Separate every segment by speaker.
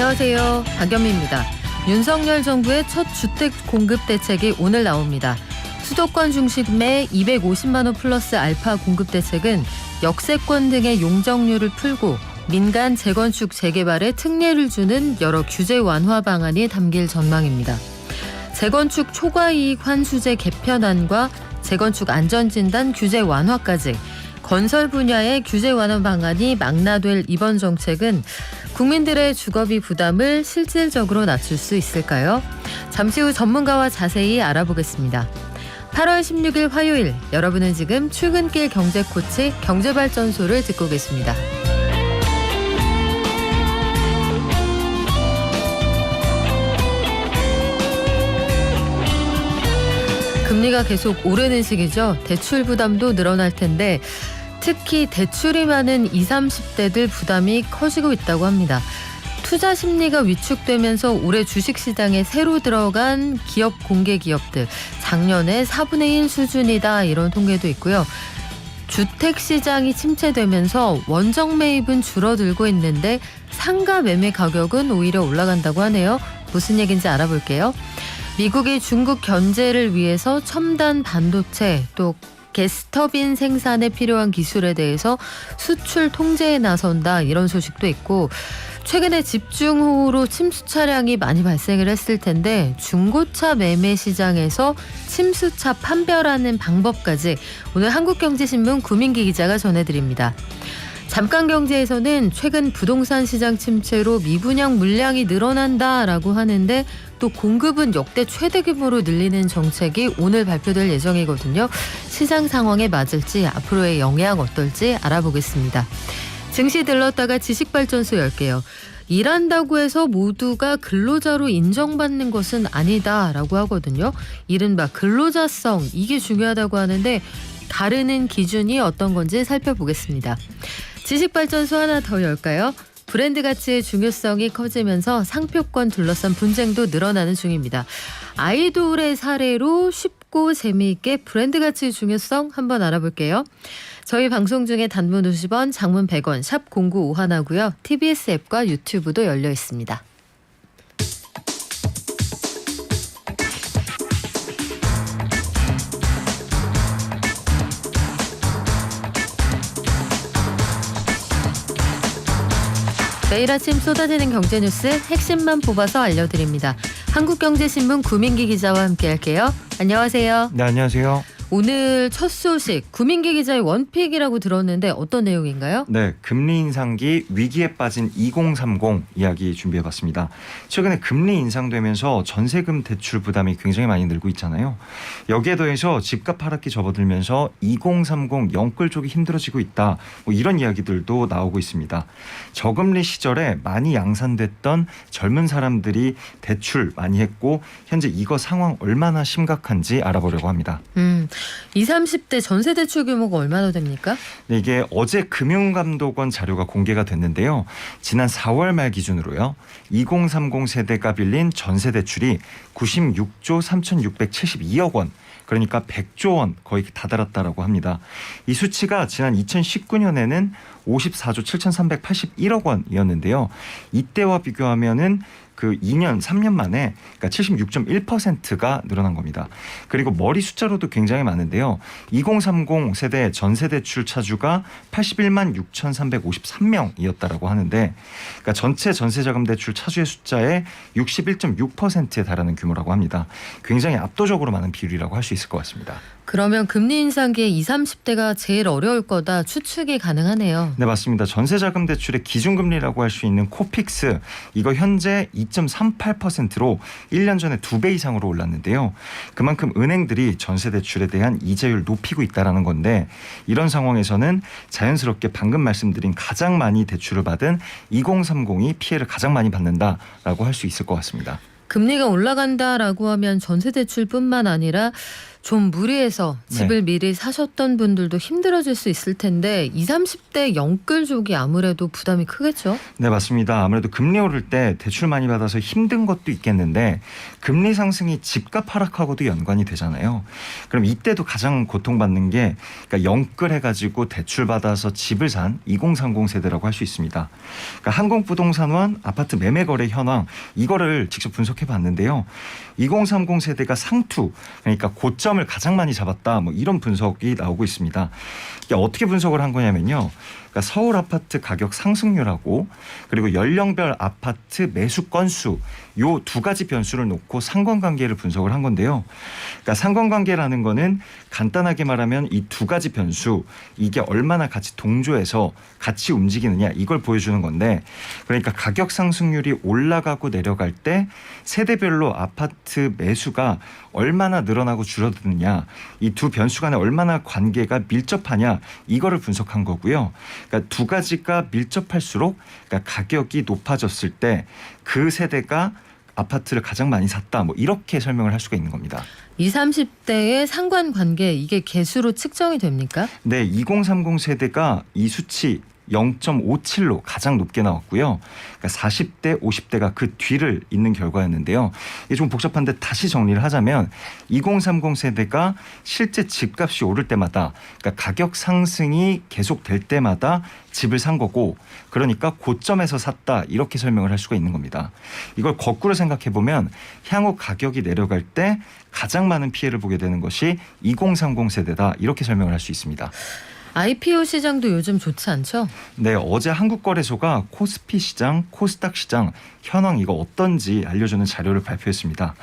Speaker 1: 안녕하세요. 박연미입니다. 윤석열 정부의 첫 주택 공급 대책이 오늘 나옵니다. 수도권 중심의 250만 호 플러스 알파 공급 대책은 역세권 등의 용적률을 풀고 민간 재건축 재개발에 특례를 주는 여러 규제 완화 방안이 담길 전망입니다. 재건축 초과이익 환수제 개편안과 재건축 안전진단 규제 완화까지 건설 분야의 규제 완화 방안이 망라될 이번 정책은 국민들의 주거비 부담을 실질적으로 낮출 수 있을까요? 잠시 후 전문가와 자세히 알아보겠습니다. 8월 16일 화요일, 여러분은 지금 출근길 경제코치 경제발전소를 듣고 계십니다. 금리가 계속 오르는 시기죠. 대출 부담도 늘어날 텐데 특히 대출이 많은 20, 30대들 부담이 커지고 있다고 합니다. 투자 심리가 위축되면서 올해 주식시장에 새로 들어간 기업 공개 기업들 작년에 4분의 1 수준이다 이런 통계도 있고요. 주택시장이 침체되면서 원정 매입은 줄어들고 있는데 상가 매매 가격은 오히려 올라간다고 하네요. 무슨 얘기인지 알아볼게요. 미국이 중국 견제를 위해서 첨단 반도체 또 가스터빈 생산에 필요한 기술에 대해서 수출 통제에 나선다 이런 소식도 있고 최근에 집중호우로 침수 차량이 많이 발생을 했을 텐데 중고차 매매 시장에서 침수차 판별하는 방법까지 오늘 한국경제신문 구민기 기자가 전해드립니다. 잠깐경제에서는 최근 부동산 시장 침체로 미분양 물량이 늘어난다라고 하는데 또 공급은 역대 최대 규모로 늘리는 정책이 오늘 발표될 예정이거든요. 시장 상황에 맞을지 앞으로의 영향 어떨지 알아보겠습니다. 증시 들렀다가 지식발전소 열게요. 일한다고 해서 모두가 근로자로 인정받는 것은 아니다라고 하거든요. 이른바 근로자성 이게 중요하다고 하는데 가르는 기준이 어떤 건지 살펴보겠습니다. 지식발전소 하나 더 열까요? 브랜드 가치의 중요성이 커지면서 상표권 둘러싼 분쟁도 늘어나는 중입니다. 아이돌의 사례로 쉽고 재미있게 브랜드 가치의 중요성 한번 알아볼게요. 저희 방송 중에 단문 50원, 장문 100원, 샵 0951하고요. TBS 앱과 유튜브도 열려 있습니다. 매일 아침 쏟아지는 경제뉴스 핵심만 뽑아서 알려드립니다. 한국경제신문 구민기 기자와 함께할게요. 안녕하세요.
Speaker 2: 네, 안녕하세요.
Speaker 1: 오늘 첫 소식 구민기 기자의 원픽이라고 들었는데 어떤 내용인가요?
Speaker 2: 네, 금리 인상기 위기에 빠진 2030 이야기 준비해봤습니다. 최근에 금리 인상되면서 전세금 대출 부담이 굉장히 많이 늘고 있잖아요. 여기에 더해서 집값 하락기 접어들면서 2030 영끌 쪽이 힘들어지고 있다. 뭐 이런 이야기들도 나오고 있습니다. 저금리 시절에 많이 양산됐던 젊은 사람들이 대출 많이 했고 현재 이거 상황 얼마나 심각한지 알아보려고 합니다.
Speaker 1: 20, 30대 전세 대출 규모가 얼마나 됩니까?
Speaker 2: 네, 이게 어제 금융감독원 자료가 공개가 됐는데요. 지난 4월 말 기준으로요. 2030 세대가 빌린 전세 대출이 96조 3,672억 원. 그러니까 100조 원 거의 다다랐다라고 합니다. 이 수치가 지난 2019년에는 54조 7,381억 원이었는데요. 이때와 비교하면은 그 2년, 3년 만에 그러니까 76.1%가 늘어난 겁니다. 그리고 머리 숫자로도 굉장히 많은데요. 2030 세대 전세대출 차주가 81만 6,353명이었다라고 하는데 그러니까 전체 전세자금 대출 차주의 숫자의 61.6%에 달하는 규모라고 합니다. 굉장히 압도적으로 많은 비율이라고 할 수 있을 것 같습니다.
Speaker 1: 그러면 금리 인상기에 20, 30대가 제일 어려울 거다 추측이 가능하네요.
Speaker 2: 네, 맞습니다. 전세자금 대출의 기준금리라고 할 수 있는 코픽스 이거 현재 2.38%로 1년 전에 2배 이상으로 올랐는데요. 그만큼 은행들이 전세 대출에 대한 이자율 높이고 있다는 건데 이런 상황에서는 자연스럽게 방금 말씀드린 가장 많이 대출을 받은 2030이 피해를 가장 많이 받는다라고 할 수 있을 것 같습니다.
Speaker 1: 금리가 올라간다라고 하면 전세 대출뿐만 아니라 좀 무리해서 집을 미리 사셨던 분들도 힘들어질 수 있을 텐데 20, 30대 영끌족이 아무래도 부담이 크겠죠?
Speaker 2: 네, 맞습니다. 아무래도 금리 오를 때 대출 많이 받아서 힘든 것도 있겠는데 금리 상승이 집값 하락하고도 연관이 되잖아요. 그럼 이때도 가장 고통받는 게 그러니까 영끌해가지고 대출 받아서 집을 산 2030 세대라고 할 수 있습니다. 그러니까 한국부동산원 아파트 매매 거래 현황 이거를 직접 분석해 봤는데요. 2030 세대가 상투 그러니까 고점을 가장 많이 잡았다 뭐 이런 분석이 나오고 있습니다. 이게 어떻게 분석을 한 거냐면요. 그러니까 서울 아파트 가격 상승률하고 그리고 연령별 아파트 매수 건수 요 두 가지 변수를 놓고 상관관계를 분석을 한 건데요. 그러니까 상관관계라는 거는 간단하게 말하면 이 두 가지 변수 이게 얼마나 같이 동조해서 같이 움직이느냐 이걸 보여주는 건데 그러니까 가격 상승률이 올라가고 내려갈 때 세대별로 아파트 매수가 얼마나 늘어나고 줄어드느냐 이 두 변수 간에 얼마나 관계가 밀접하냐 이거를 분석한 거고요. 그러니까 두 가지가 밀접할수록 그러니까 가격이 높아졌을 때 그 세대가 아파트를 가장 많이 샀다 뭐 이렇게 설명을 할 수가 있는 겁니다.
Speaker 1: 20, 30대의 상관관계 이게 개수로 측정이 됩니까?
Speaker 2: 네, 2030 세대가 이 수치 0.57로 가장 높게 나왔고요. 그러니까 40대, 50대가 그 뒤를 잇는 결과였는데요. 이게 좀 복잡한데 다시 정리를 하자면 2030 세대가 실제 집값이 오를 때마다 그러니까 가격 상승이 계속될 때마다 집을 산 거고 그러니까 고점에서 샀다 이렇게 설명을 할 수가 있는 겁니다. 이걸 거꾸로 생각해 보면 향후 가격이 내려갈 때 가장 많은 피해를 보게 되는 것이 2030 세대다 이렇게 설명을 할 수 있습니다.
Speaker 1: IPO 시장도 요즘 좋지 않죠?
Speaker 2: 네, 어제 한국거래소가 코스피 시장, 코스닥 시장 현황 이거 어떤지 알려주는 자료를 발표했습니다.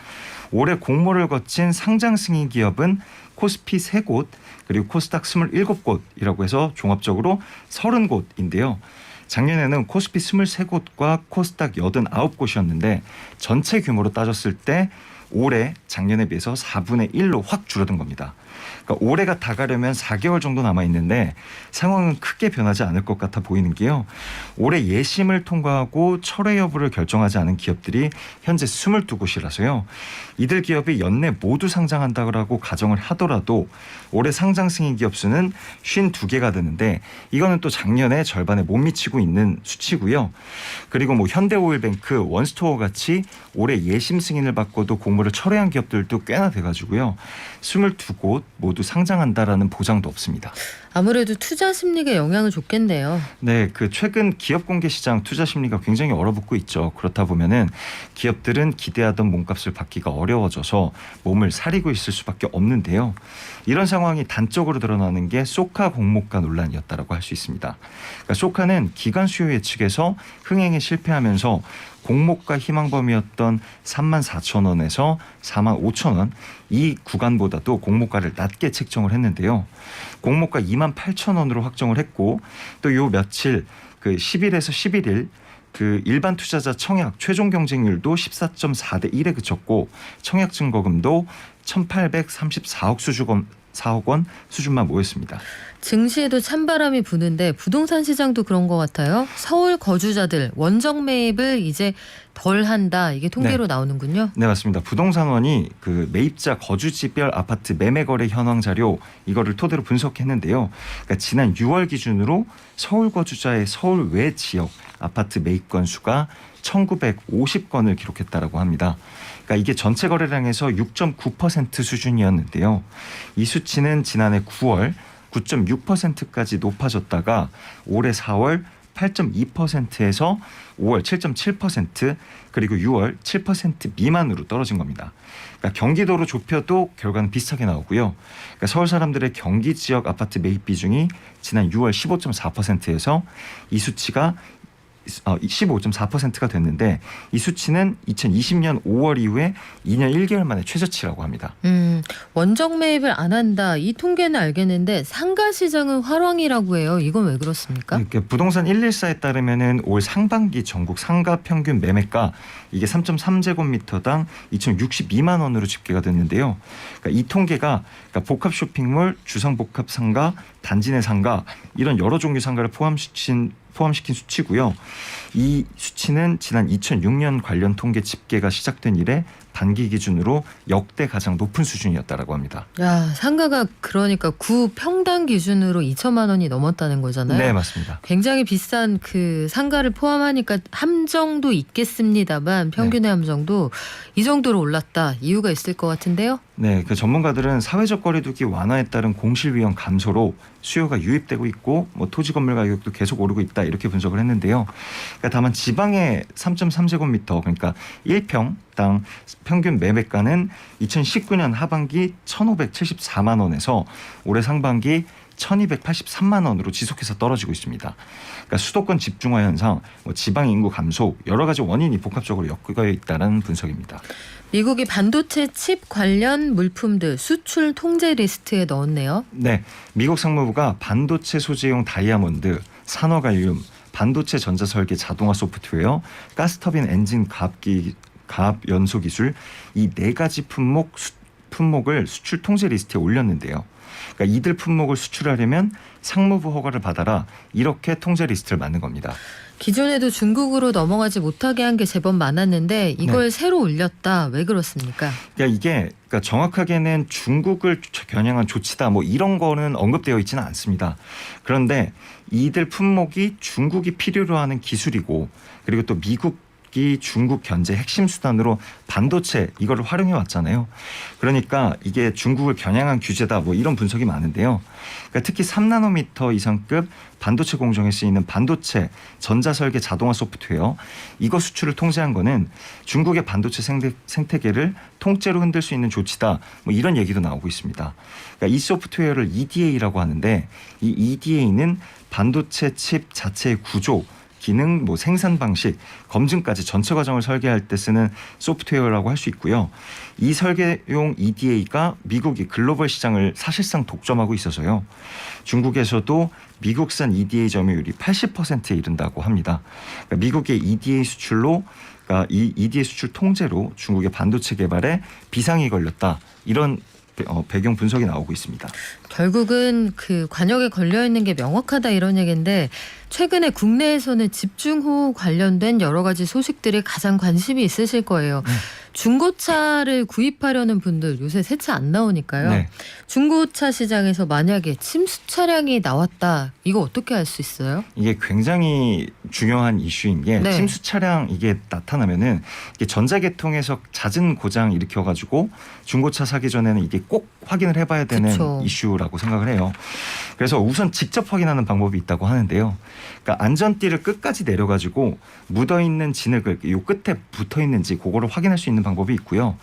Speaker 2: 올해 공모를 거친 상장 승인 기업은 코스피 3곳 그리고 코스닥 27곳이라고 해서 종합적으로 30곳인데요. 작년에는 코스피 23곳과 코스닥 89곳이었는데 전체 규모로 따졌을 때 올해 작년에 비해서 4분의 1로 확 줄어든 겁니다. 그러니까 올해가 다 가려면 4개월 정도 남아있는데 상황은 크게 변하지 않을 것 같아 보이는 게요. 올해 예심을 통과하고 철회 여부를 결정하지 않은 기업들이 현재 22곳이라서요. 이들 기업이 연내 모두 상장한다고 가정을 하더라도 올해 상장 승인 기업 수는 52개가 되는데 이거는 또 작년에 절반에 못 미치고 있는 수치고요. 그리고 뭐 현대오일뱅크, 원스토어 같이 올해 예심 승인을 받고도 공모를 철회한 기업들도 꽤나 돼가지고요. 22곳 모두 상장한다라는 보장도 없습니다.
Speaker 1: 아무래도 투자 심리가 영향을 줬겠네요.
Speaker 2: 네, 그 최근 기업 공개 시장 투자 심리가 굉장히 얼어붙고 있죠. 그렇다 보면은 기업들은 기대하던 몸값을 받기가 어려워져서 몸을 사리고 있을 수밖에 없는데요. 이런 상황이 단적으로 드러나는 게 소카 공모가 논란이었다라고 할 수 있습니다. 그러니까 소카는 기관 수요 예측에서 흥행에 실패하면서 공모가 희망 범위였던 34,000원에서 45,000원 이 구간보다도 공모가를 낮게 책정을 했는데요. 공모가 28,000원으로 확정을 했고 또 요 며칠 그 10일에서 11일 그 일반 투자자 청약 최종 경쟁률도 14.4대 1에 그쳤고 청약 증거금도 1,834억 원 수준만 모였습니다.
Speaker 1: 증시에도 찬바람이 부는데 부동산 시장도 그런 것 같아요. 서울 거주자들 원정 매입을 이제 덜 한다. 이게 통계로 나오는군요.
Speaker 2: 네, 맞습니다. 부동산원이 그 매입자 거주지별 아파트 매매 거래 현황 자료 이거를 토대로 분석했는데요. 그러니까 지난 6월 기준으로 서울 거주자의 서울 외 지역 아파트 매입 건수가 1,950건을 기록했다라고 합니다. 그러니까 이게 전체 거래량에서 6.9% 수준이었는데요. 이 수치는 지난해 9월 9.6%까지 높아졌다가 올해 4월 8.2%에서 5월 7.7% 그리고 6월 7% 미만으로 떨어진 겁니다. 그러니까 경기도로 좁혀도 결과는 비슷하게 나오고요. 그러니까 서울 사람들의 경기 지역 아파트 매입 비중이 지난 6월 15.4%에서 이 수치가 15.4%가 됐는데 이 수치는 2020년 5월 이후에 2년 1개월 만에 최저치라고 합니다.
Speaker 1: 원정 매입을 안 한다. 이 통계는 알겠는데 상가 시장은 화랑이라고 해요. 이건 왜 그렇습니까?
Speaker 2: 그러니까 부동산 114에 따르면은 올 상반기 전국 상가 평균 매매가 이게 3.3제곱미터당 2,062만 원으로 집계가 됐는데요. 그러니까 이 통계가 그러니까 복합 쇼핑몰, 주상복합 상가, 단지 내 상가 이런 여러 종류 상가를 포함시킨 수치고요. 이 수치는 지난 2006년 관련 통계 집계가 시작된 이래 단기 기준으로 역대 가장 높은 수준이었다라고 합니다.
Speaker 1: 야, 상가가 그러니까 구 평당 기준으로 2천만 원이 넘었다는 거잖아요.
Speaker 2: 네, 맞습니다.
Speaker 1: 굉장히 비싼 그 상가를 포함하니까 함정도 있겠습니다만 평균의 함정도 이 정도로 올랐다. 이유가 있을 것 같은데요.
Speaker 2: 네, 그 전문가들은 사회적 거리두기 완화에 따른 공실 위험 감소로 수요가 유입되고 있고 뭐 토지 건물 가격도 계속 오르고 있다 이렇게 분석을 했는데요. 그러니까 다만 지방의 3.3제곱미터 그러니까 1평당 평균 매매가는 2019년 하반기 1,574만 원에서 올해 상반기 1,283만 원으로 지속해서 떨어지고 있습니다. 그러니까 수도권 집중화 현상, 뭐 지방 인구 감소 여러 가지 원인이 복합적으로 엮여 있다는 분석입니다.
Speaker 1: 미국이 반도체 칩 관련 물품들 수출 통제 리스트에 넣었네요.
Speaker 2: 네, 미국 상무부가 반도체 소재용 다이아몬드, 산화갈륨, 반도체 전자설계 자동화 소프트웨어, 가스터빈 엔진 가압 연소 기술 이 네 가지 품목을 수출 통제 리스트에 올렸는데요. 그러니까 이들 품목을 수출하려면 상무부 허가를 받아라 이렇게 통제 리스트를 만든 겁니다.
Speaker 1: 기존에도 중국으로 넘어가지 못하게 한 게 제법 많았는데 이걸 새로 올렸다. 왜 그렇습니까?
Speaker 2: 그러니까 이게 정확하게는 중국을 겨냥한 조치다 뭐 이런 거는 언급되어 있지는 않습니다. 그런데 이들 품목이 중국이 필요로 하는 기술이고 그리고 또 미국이 중국 견제 핵심 수단으로 반도체 이거를 활용해 왔잖아요. 그러니까 이게 중국을 겨냥한 규제다 뭐 이런 분석이 많은데요. 그러니까 특히 3나노미터 이상급 반도체 공정에 쓰이는 반도체 전자설계 자동화 소프트웨어 이거 수출을 통제한 거는 중국의 반도체 생태계를 통째로 흔들 수 있는 조치다 뭐 이런 얘기도 나오고 있습니다. 그러니까 이 소프트웨어를 EDA라고 하는데 이 EDA는 반도체 칩 자체의 구조 기능, 뭐 생산 방식, 검증까지 전체 과정을 설계할 때 쓰는 소프트웨어라고 할 수 있고요. 이 설계용 EDA가 미국이 글로벌 시장을 사실상 독점하고 있어서요. 중국에서도 미국산 EDA 점유율이 80%에 이른다고 합니다. 그러니까 미국의 EDA 수출로 그러니까 이 EDA 수출 통제로 중국의 반도체 개발에 비상이 걸렸다. 이런 배경 분석이 나오고 있습니다.
Speaker 1: 결국은 그 관역에 걸려 있는 게 명확하다 이런 얘기인데 최근에 국내에서는 집중호우 관련된 여러 가지 소식들이 가장 관심이 있으실 거예요. 중고차를 구입하려는 분들 요새 새 차 안 나오니까요.
Speaker 2: 네.
Speaker 1: 중고차 시장에서 만약에 침수 차량이 나왔다. 이거 어떻게 할 수 있어요?
Speaker 2: 이게 굉장히 중요한 이슈인 게
Speaker 1: 네.
Speaker 2: 침수 차량 이게 나타나면은 이게 전자계통에서 잦은 고장 일으켜가지고 중고차 사기 전에는 이게 꼭 확인을 해봐야 되는
Speaker 1: 그쵸.
Speaker 2: 이슈라고 생각을 해요. 그래서 우선 직접 확인하는 방법이 있다고 하는데요. 그러니까 안전띠를 끝까지 내려가지고 묻어있는 진흙을 요 끝에 붙어있는지 그거를 확인할 수 있는 방법이 있고요.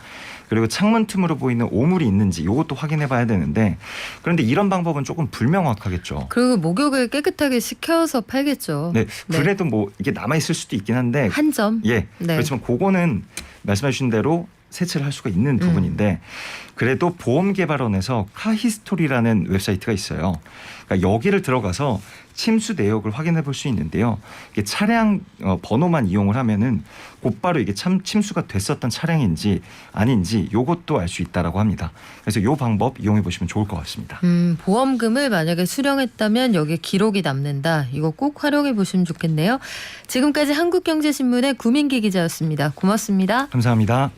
Speaker 2: 그리고 창문 틈으로 보이는 오물이 있는지 이것도 확인해 봐야 되는데 그런데 이런 방법은 조금 불명확하겠죠.
Speaker 1: 그리고 목욕을 깨끗하게 시켜서 팔겠죠.
Speaker 2: 네, 그래도 뭐 이게 남아 있을 수도 있긴 한데
Speaker 1: 한 점.
Speaker 2: 예,
Speaker 1: 네.
Speaker 2: 그렇지만 그거는 말씀해 주신 대로 세치를 할 수가 있는 부분인데 그래도 보험개발원에서 카히스토리라는 웹사이트가 있어요. 그러니까 여기를 들어가서 침수 내역을 확인해 볼 수 있는데요. 이게 차량 번호만 이용을 하면은 곧바로 이게 침수가 됐었던 차량인지 아닌지 요것도 알 수 있다라고 합니다. 그래서 요 방법 이용해 보시면 좋을 것 같습니다.
Speaker 1: 보험금을 만약에 수령했다면 여기에 기록이 남는다. 이거 꼭 활용해 보시면 좋겠네요. 지금까지 한국경제신문의 구민기 기자였습니다. 고맙습니다.
Speaker 2: 감사합니다.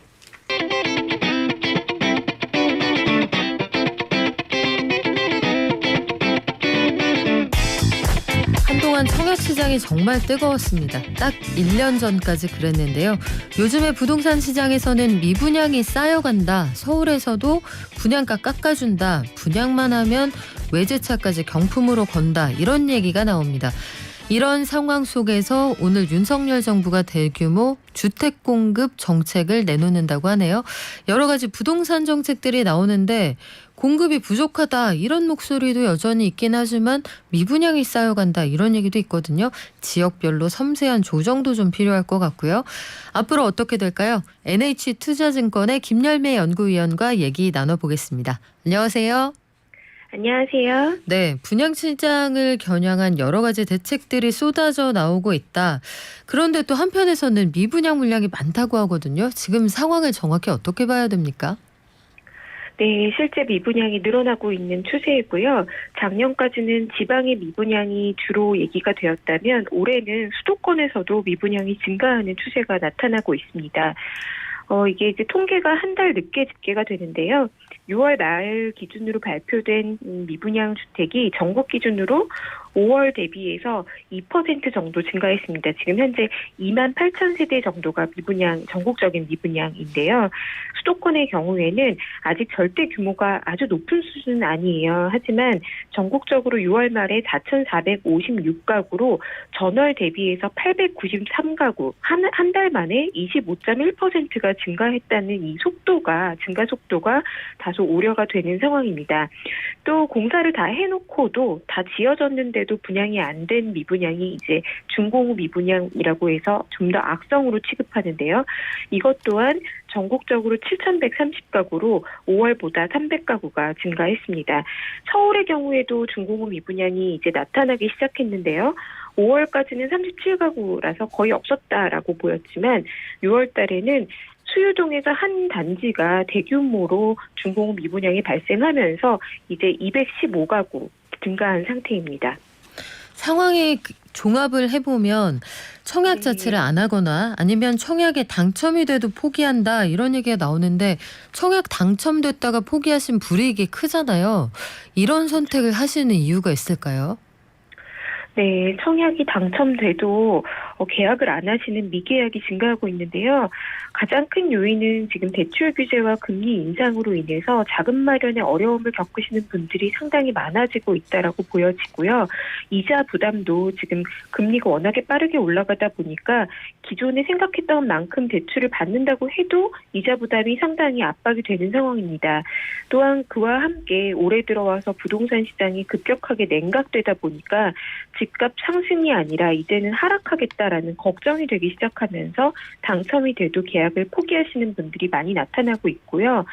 Speaker 1: 한동안 청약시장이 정말 뜨거웠습니다. 딱 1년 전까지 그랬는데요. 요즘에 부동산 시장에서는 미분양이 쌓여간다. 서울에서도 분양가 깎아준다. 분양만 하면 외제차까지 경품으로 건다. 이런 얘기가 나옵니다. 이런 상황 속에서 오늘 윤석열 정부가 대규모 주택 공급 정책을 내놓는다고 하네요. 여러 가지 부동산 정책들이 나오는데 공급이 부족하다 이런 목소리도 여전히 있긴 하지만 미분양이 쌓여간다 이런 얘기도 있거든요. 지역별로 섬세한 조정도 좀 필요할 것 같고요. 앞으로 어떻게 될까요? NH투자증권의 김열매 연구위원과 얘기 나눠보겠습니다. 안녕하세요.
Speaker 3: 안녕하세요.
Speaker 1: 네, 분양시장을 겨냥한 여러 가지 대책들이 쏟아져 나오고 있다. 그런데 또 한편에서는 미분양 물량이 많다고 하거든요. 지금 상황을 정확히 어떻게 봐야 됩니까?
Speaker 3: 네, 실제 미분양이 늘어나고 있는 추세이고요. 작년까지는 지방의 미분양이 주로 얘기가 되었다면 올해는 수도권에서도 미분양이 증가하는 추세가 나타나고 있습니다. 이게 이제 통계가 한 달 늦게 집계가 되는데요. 6월 말 기준으로 발표된 미분양 주택이 전국 기준으로 5월 대비해서 2% 정도 증가했습니다. 지금 현재 2만 8천 세대 정도가 전국적인 미분양인데요. 수도권의 경우에는 아직 절대 규모가 아주 높은 수준은 아니에요. 하지만 전국적으로 6월 말에 4,456가구로 전월 대비해서 893가구, 한 달 만에 25.1%가 증가했다는 이 증가 속도가 다소 우려가 되는 상황입니다. 또 공사를 다 해놓고도 다 지어졌는데도 분양이 안 된 미분양이 이제 준공후 미분양이라고 해서 좀 더 악성으로 취급하는데요. 이것 또한 전국적으로 7,130가구로 5월보다 300가구가 증가했습니다. 서울의 경우에도 준공후 미분양이 이제 나타나기 시작했는데요. 5월까지는 37가구라서 거의 없었다라고 보였지만 6월 달에는 수유동에서 한 단지가 대규모로 준공후 미분양이 발생하면서 이제 215가구 증가한 상태입니다.
Speaker 1: 상황이 종합을 해보면 청약 자체를 안 하거나 아니면 청약에 당첨이 돼도 포기한다 이런 얘기가 나오는데 청약 당첨됐다가 포기하신 불이익이 크잖아요. 이런 선택을 하시는 이유가 있을까요?
Speaker 3: 네, 청약이 당첨돼도 계약을 안 하시는 미계약이 증가하고 있는데요. 가장 큰 요인은 지금 대출 규제와 금리 인상으로 인해서 자금 마련에 어려움을 겪으시는 분들이 상당히 많아지고 있다라고 보여지고요. 이자 부담도 지금 금리가 워낙에 빠르게 올라가다 보니까 기존에 생각했던 만큼 대출을 받는다고 해도 이자 부담이 상당히 압박이 되는 상황입니다. 또한 그와 함께 올해 들어와서 부동산 시장이 급격하게 냉각되다 보니까 집값 상승이 아니라 이제는 하락하겠다라는 걱정이 되기 시작하면서 당첨이 돼도 계약을 포기하시는 분들이 많이 나타나고 있고요.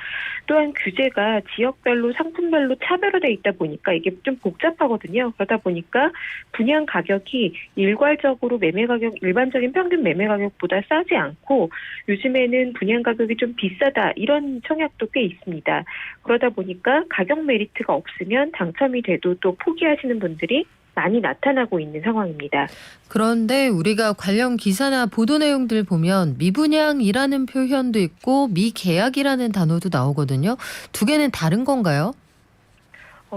Speaker 3: 또한 규제가 지역별로 상품별로 차별화되어 있다 보니까 이게 좀 복잡하거든요. 그러다 보니까 분양 가격이 일괄적으로 일반적인 평균 매매 가격보다 싸지 않고 요즘에는 분양 가격이 좀 비싸다 이런 청약도 꽤 있습니다. 그러다 보니까 가격 메리트가 없으면 당첨이 돼도 또 포기하시는 분들이 많이 나타나고 있는 상황입니다.
Speaker 1: 그런데 우리가 관련 기사나 보도 내용들 보면 미분양이라는 표현도 있고 미계약이라는 단어도 나오거든요. 두 개는 다른 건가요?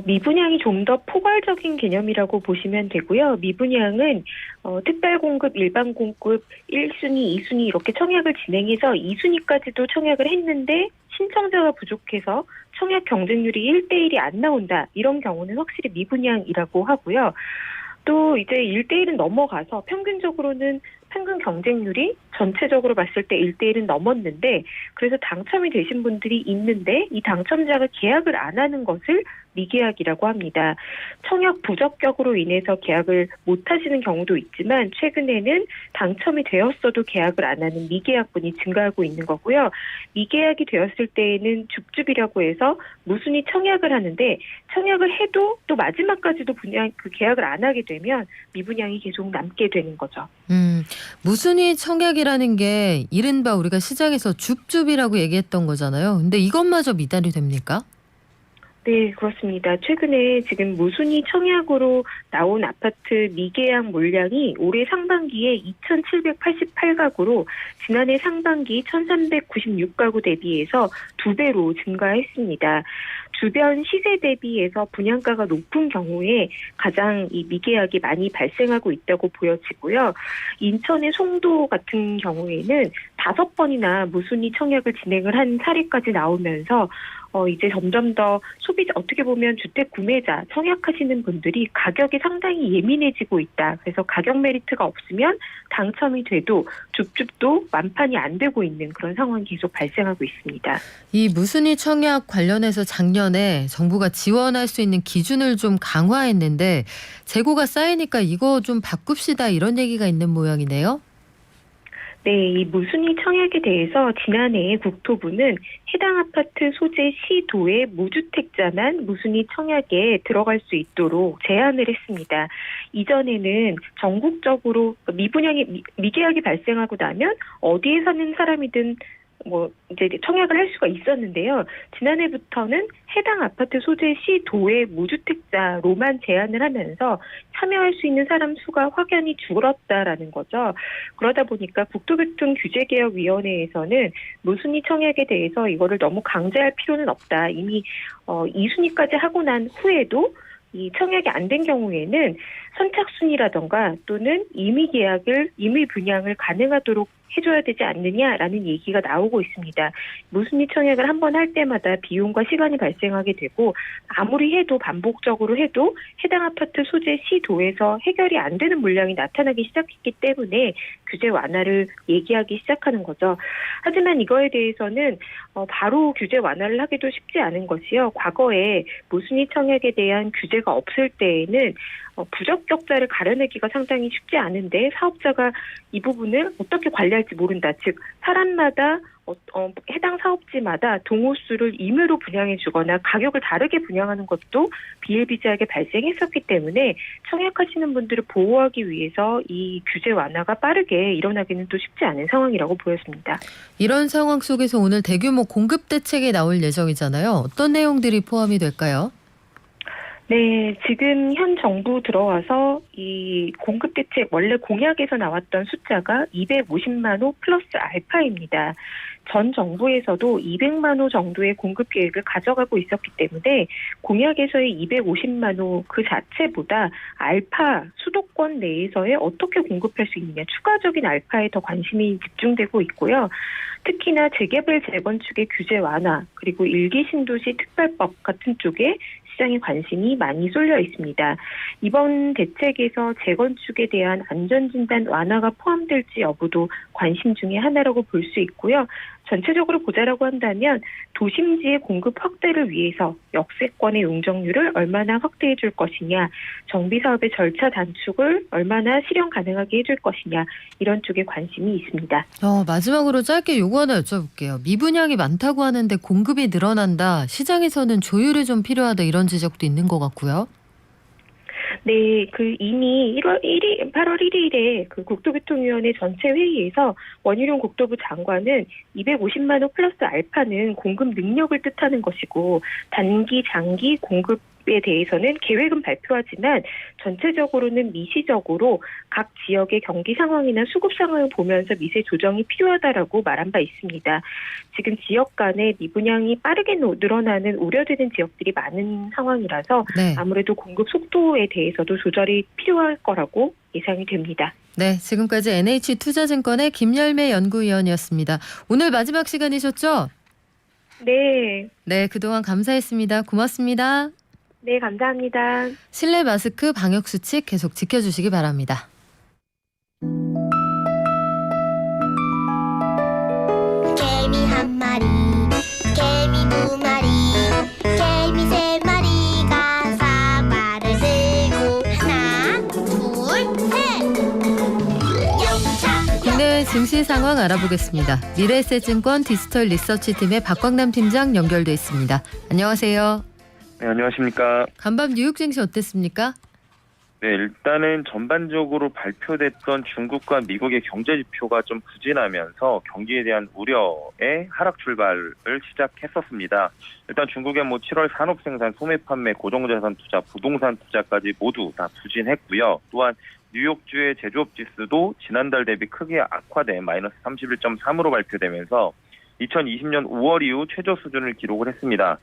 Speaker 3: 미분양이 좀 더 포괄적인 개념이라고 보시면 되고요. 미분양은 특별공급, 일반공급, 1순위, 2순위 이렇게 청약을 진행해서 2순위까지도 청약을 했는데 신청자가 부족해서 청약 경쟁률이 1대1이 안 나온다. 이런 경우는 확실히 미분양이라고 하고요. 또 이제 1대1은 넘어가서 평균 경쟁률이 전체적으로 봤을 때 1대1은 넘었는데 그래서 당첨이 되신 분들이 있는데 이 당첨자가 계약을 안 하는 것을 미계약이라고 합니다. 청약 부적격으로 인해서 계약을 못 하시는 경우도 있지만 최근에는 당첨이 되었어도 계약을 안 하는 미계약분이 증가하고 있는 거고요. 미계약이 되었을 때에는 줍줍이라고 해서 무순위 청약을 하는데 청약을 해도 또 마지막까지도 계약을 안 하게 되면 미분양이 계속 남게 되는 거죠.
Speaker 1: 무순위 청약이라는 게 이른바 우리가 시장에서 줍줍이라고 얘기했던 거잖아요. 근데 이것마저 미달이 됩니까?
Speaker 3: 네, 그렇습니다. 최근에 지금 무순위 청약으로 나온 아파트 미계약 물량이 올해 상반기에 2,788가구로 지난해 상반기 1,396가구 대비해서 2배로 증가했습니다. 주변 시세 대비해서 분양가가 높은 경우에 가장 이 미계약이 많이 발생하고 있다고 보여지고요. 인천의 송도 같은 경우에는 5번이나 무순위 청약을 진행을 한 사례까지 나오면서 이제 점점 더 어떻게 보면 주택 구매자, 청약하시는 분들이 가격이 상당히 예민해지고 있다. 그래서 가격 메리트가 없으면 당첨이 돼도 줍줍도 완판이 안 되고 있는 그런 상황이 계속 발생하고 있습니다.
Speaker 1: 이 무순위 청약 관련해서 작년에 정부가 지원할 수 있는 기준을 좀 강화했는데 재고가 쌓이니까 이거 좀 바꿉시다 이런 얘기가 있는 모양이네요.
Speaker 3: 네, 이 무순위 청약에 대해서 지난해 국토부는 해당 아파트 소재 시도의 무주택자만 무순위 청약에 들어갈 수 있도록 제안을 했습니다. 이전에는 전국적으로 미계약이 발생하고 나면 어디에 사는 사람이든 이제 청약을 할 수가 있었는데요. 지난해부터는 해당 아파트 소재 시도의 무주택자로만 제한을 하면서 참여할 수 있는 사람 수가 확연히 줄었다라는 거죠. 그러다 보니까 국토교통규제개혁위원회에서는 무순위 청약에 대해서 이거를 너무 강제할 필요는 없다. 이미 2순위까지 하고 난 후에도 이 청약이 안 된 경우에는 선착순이라던가 또는 임의 분양을 가능하도록 해줘야 되지 않느냐라는 얘기가 나오고 있습니다. 무순위 청약을 한 번 할 때마다 비용과 시간이 발생하게 되고 아무리 해도 반복적으로 해도 해당 아파트 소재 시도에서 해결이 안 되는 물량이 나타나기 시작했기 때문에 규제 완화를 얘기하기 시작하는 거죠. 하지만 이거에 대해서는 바로 규제 완화를 하기도 쉽지 않은 것이요. 과거에 무순위 청약에 대한 규제가 없을 때에는 부적격자를 가려내기가 상당히 쉽지 않은데 사업자가 이 부분을 어떻게 관리할지 모른다. 즉 사람마다 해당 사업지마다 동호수를 임의로 분양해 주거나 가격을 다르게 분양하는 것도 비일비재하게 발생했었기 때문에 청약하시는 분들을 보호하기 위해서 이 규제 완화가 빠르게 일어나기는 또 쉽지 않은 상황이라고 보였습니다.
Speaker 1: 이런 상황 속에서 오늘 대규모 공급 대책이 나올 예정이잖아요. 어떤 내용들이 포함이 될까요?
Speaker 3: 네, 지금 현 정부 들어와서 이 공급 대책 원래 공약에서 나왔던 숫자가 250만 호 플러스 알파입니다. 전 정부에서도 200만 호 정도의 공급 계획을 가져가고 있었기 때문에 공약에서의 250만 호 그 자체보다 알파 수도권 내에서의 어떻게 공급할 수 있느냐 추가적인 알파에 더 관심이 집중되고 있고요. 특히나 재개발 재건축의 규제 완화 그리고 일기 신도시 특별법 같은 쪽에 시장의 관심이 많이 쏠려 있습니다. 이번 대책에서 재건축에 대한 안전진단 완화가 포함될지 여부도 관심 중에 하나라고 볼 수 있고요. 전체적으로 보자라고 한다면 도심지의 공급 확대를 위해서 역세권의 용적률을 얼마나 확대해 줄 것이냐, 정비사업의 절차 단축을 얼마나 실현 가능하게 해줄 것이냐 이런 쪽에 관심이 있습니다.
Speaker 1: 마지막으로 짧게 요거 하나 여쭤볼게요. 미분양이 많다고 하는데 공급이 늘어난다. 시장에서는 조율이 좀 필요하다 이런 지적도 있는 것 같고요.
Speaker 3: 네, 이미 8월 1일에 국토교통위원회 전체 회의에서 원희룡 국토부 장관은 250만 호 플러스 알파는 공급 능력을 뜻하는 것이고 단기, 장기 공급에 대해서는 계획은 발표하지만 전체적으로는 미시적으로 각 지역의 경기 상황이나 수급 상황을 보면서 미세 조정이 필요하다라고 말한 바 있습니다. 지금 지역 간의 미분양이 빠르게 늘어나는 우려되는 지역들이 많은 상황이라서
Speaker 1: 네.
Speaker 3: 아무래도 공급 속도에 대해서도 조절이 필요할 거라고 예상이 됩니다.
Speaker 1: 네, 지금까지 NH투자증권의 김열매 연구위원이었습니다. 오늘 마지막 시간이셨죠?
Speaker 3: 네.
Speaker 1: 네, 그동안 감사했습니다. 고맙습니다.
Speaker 3: 네, 감사합니다.
Speaker 1: 실내 마스크 방역 수칙 계속 지켜주시기 바랍니다.
Speaker 4: 개미 한 마리, 개미 두 마리, 개미 세 마리가 사과를 들고 하나, 둘, 셋. 영차.
Speaker 1: 국내 증시 상황 알아보겠습니다. 미래에셋증권 디지털 리서치팀의 박광남 팀장 연결돼 있습니다. 안녕하세요.
Speaker 5: 네, 안녕하십니까.
Speaker 1: 간밤 뉴욕 증시 어땠습니까?
Speaker 5: 네, 일단은 전반적으로 발표됐던 중국과 미국의 경제 지표가 좀 부진하면서 경기에 대한 우려의 하락 출발을 시작했었습니다. 일단 중국의 7월 산업 생산, 소매 판매, 고정자산 투자, 부동산 투자까지 모두 다 부진했고요. 또한 뉴욕주의 제조업 지수도 지난달 대비 크게 악화된 마이너스 31.3으로 발표되면서 2020년 5월 이후 최저 수준을 기록을 했습니다.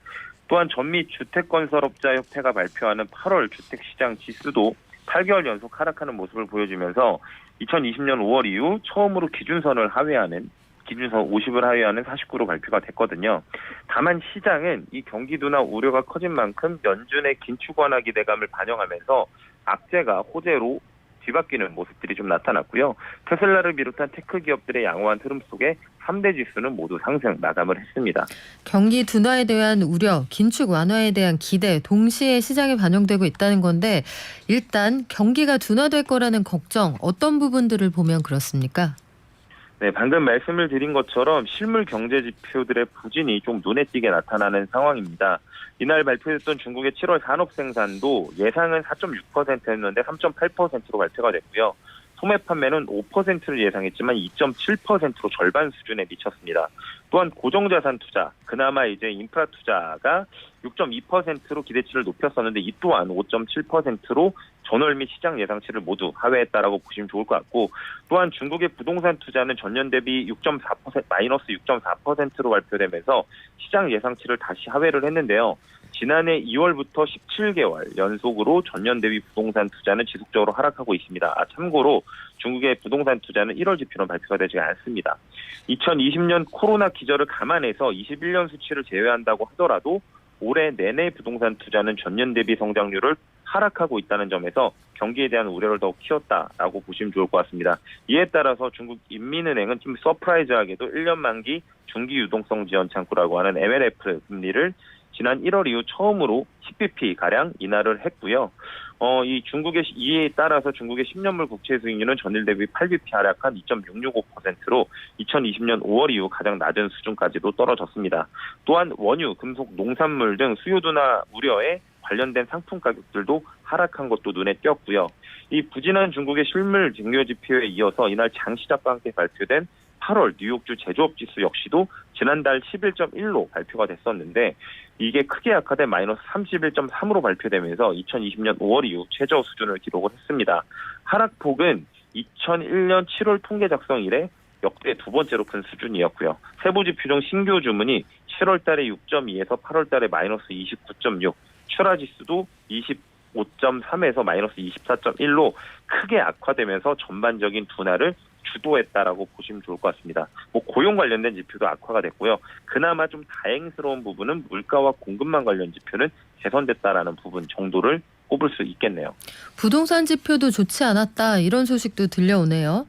Speaker 5: 또한 전미 주택건설업자협회가 발표하는 8월 주택시장 지수도 8개월 연속 하락하는 모습을 보여주면서 2020년 5월 이후 처음으로 기준선 50을 하회하는 49로 발표가 됐거든요. 다만 시장은 이 경기도나 우려가 커진 만큼 연준의 긴축 완화 기대감을 반영하면서 악재가 호재로 뒤바뀌는 모습들이 좀 나타났고요. 테슬라를 비롯한 테크 기업들의 양호한 흐름 속에 3대 지수는 모두 상승 마감을 했습니다.
Speaker 1: 경기 둔화에 대한 우려, 긴축 완화에 대한 기대 동시에 시장에 반영되고 있다는 건데 일단 경기가 둔화될 거라는 걱정 어떤 부분들을 보면 그렇습니까?
Speaker 5: 네, 방금 말씀을 드린 것처럼 실물 경제 지표들의 부진이 좀 눈에 띄게 나타나는 상황입니다. 이날 발표됐던 중국의 7월 산업 생산도 예상은 4.6%였는데 3.8%로 발표가 됐고요. 소매 판매는 5%를 예상했지만 2.7%로 절반 수준에 미쳤습니다. 또한 고정자산 투자, 그나마 이제 인프라 투자가 6.2%로 기대치를 높였었는데 이 또한 5.7%로 전월 및 시장 예상치를 모두 하회했다라고 보시면 좋을 것 같고, 또한 중국의 부동산 투자는 전년 대비 6.4% 마이너스 6.4%로 발표되면서 시장 예상치를 다시 하회를 했는데요. 지난해 2월부터 17개월 연속으로 전년 대비 부동산 투자는 지속적으로 하락하고 있습니다. 참고로 중국의 부동산 투자는 1월 지표는 발표가 되지 않습니다. 2020년 코로나 기저를 감안해서 21년 수치를 제외한다고 하더라도 올해 내내 부동산 투자는 전년 대비 성장률을 하락하고 있다는 점에서 경기에 대한 우려를 더욱 키웠다라고 보시면 좋을 것 같습니다. 이에 따라서 중국 인민은행은 좀 서프라이즈하게도 1년 만기 중기 유동성 지원 창구라고 하는 MLF 금리를 지난 1월 이후 처음으로 10bp 가량 인하를 했고요. 이에 따라서 중국의 10년물 국채 수익률은 전일 대비 8bp 하락한 2.665%로 2020년 5월 이후 가장 낮은 수준까지도 떨어졌습니다. 또한 원유, 금속, 농산물 등 수요 둔화 우려에 관련된 상품 가격들도 하락한 것도 눈에 띄었고요. 이 부진한 중국의 실물 증여 지표에 이어서 이날 장 시작과 함께 발표된 8월 뉴욕주 제조업 지수 역시도 지난달 11.1로 발표가 됐었는데 이게 크게 약화돼 마이너스 31.3으로 발표되면서 2020년 5월 이후 최저 수준을 기록을 했습니다. 하락폭은 2001년 7월 통계 작성 이래 역대 두 번째로 큰 수준이었고요. 세부 지표 중 신규 주문이 7월 달에 6.2에서 8월 달에 마이너스 29.6, 출하 지수도 25.3에서 마이너스 24.1로 크게 악화되면서 전반적인 둔화를 주도했다라고 보시면 좋을 것 같습니다. 고용 관련된 지표도 악화가 됐고요. 그나마 좀 다행스러운 부분은 물가와 공급망 관련 지표는 개선됐다라는 부분 정도를 꼽을 수 있겠네요.
Speaker 1: 부동산 지표도 좋지 않았다 이런 소식도 들려오네요.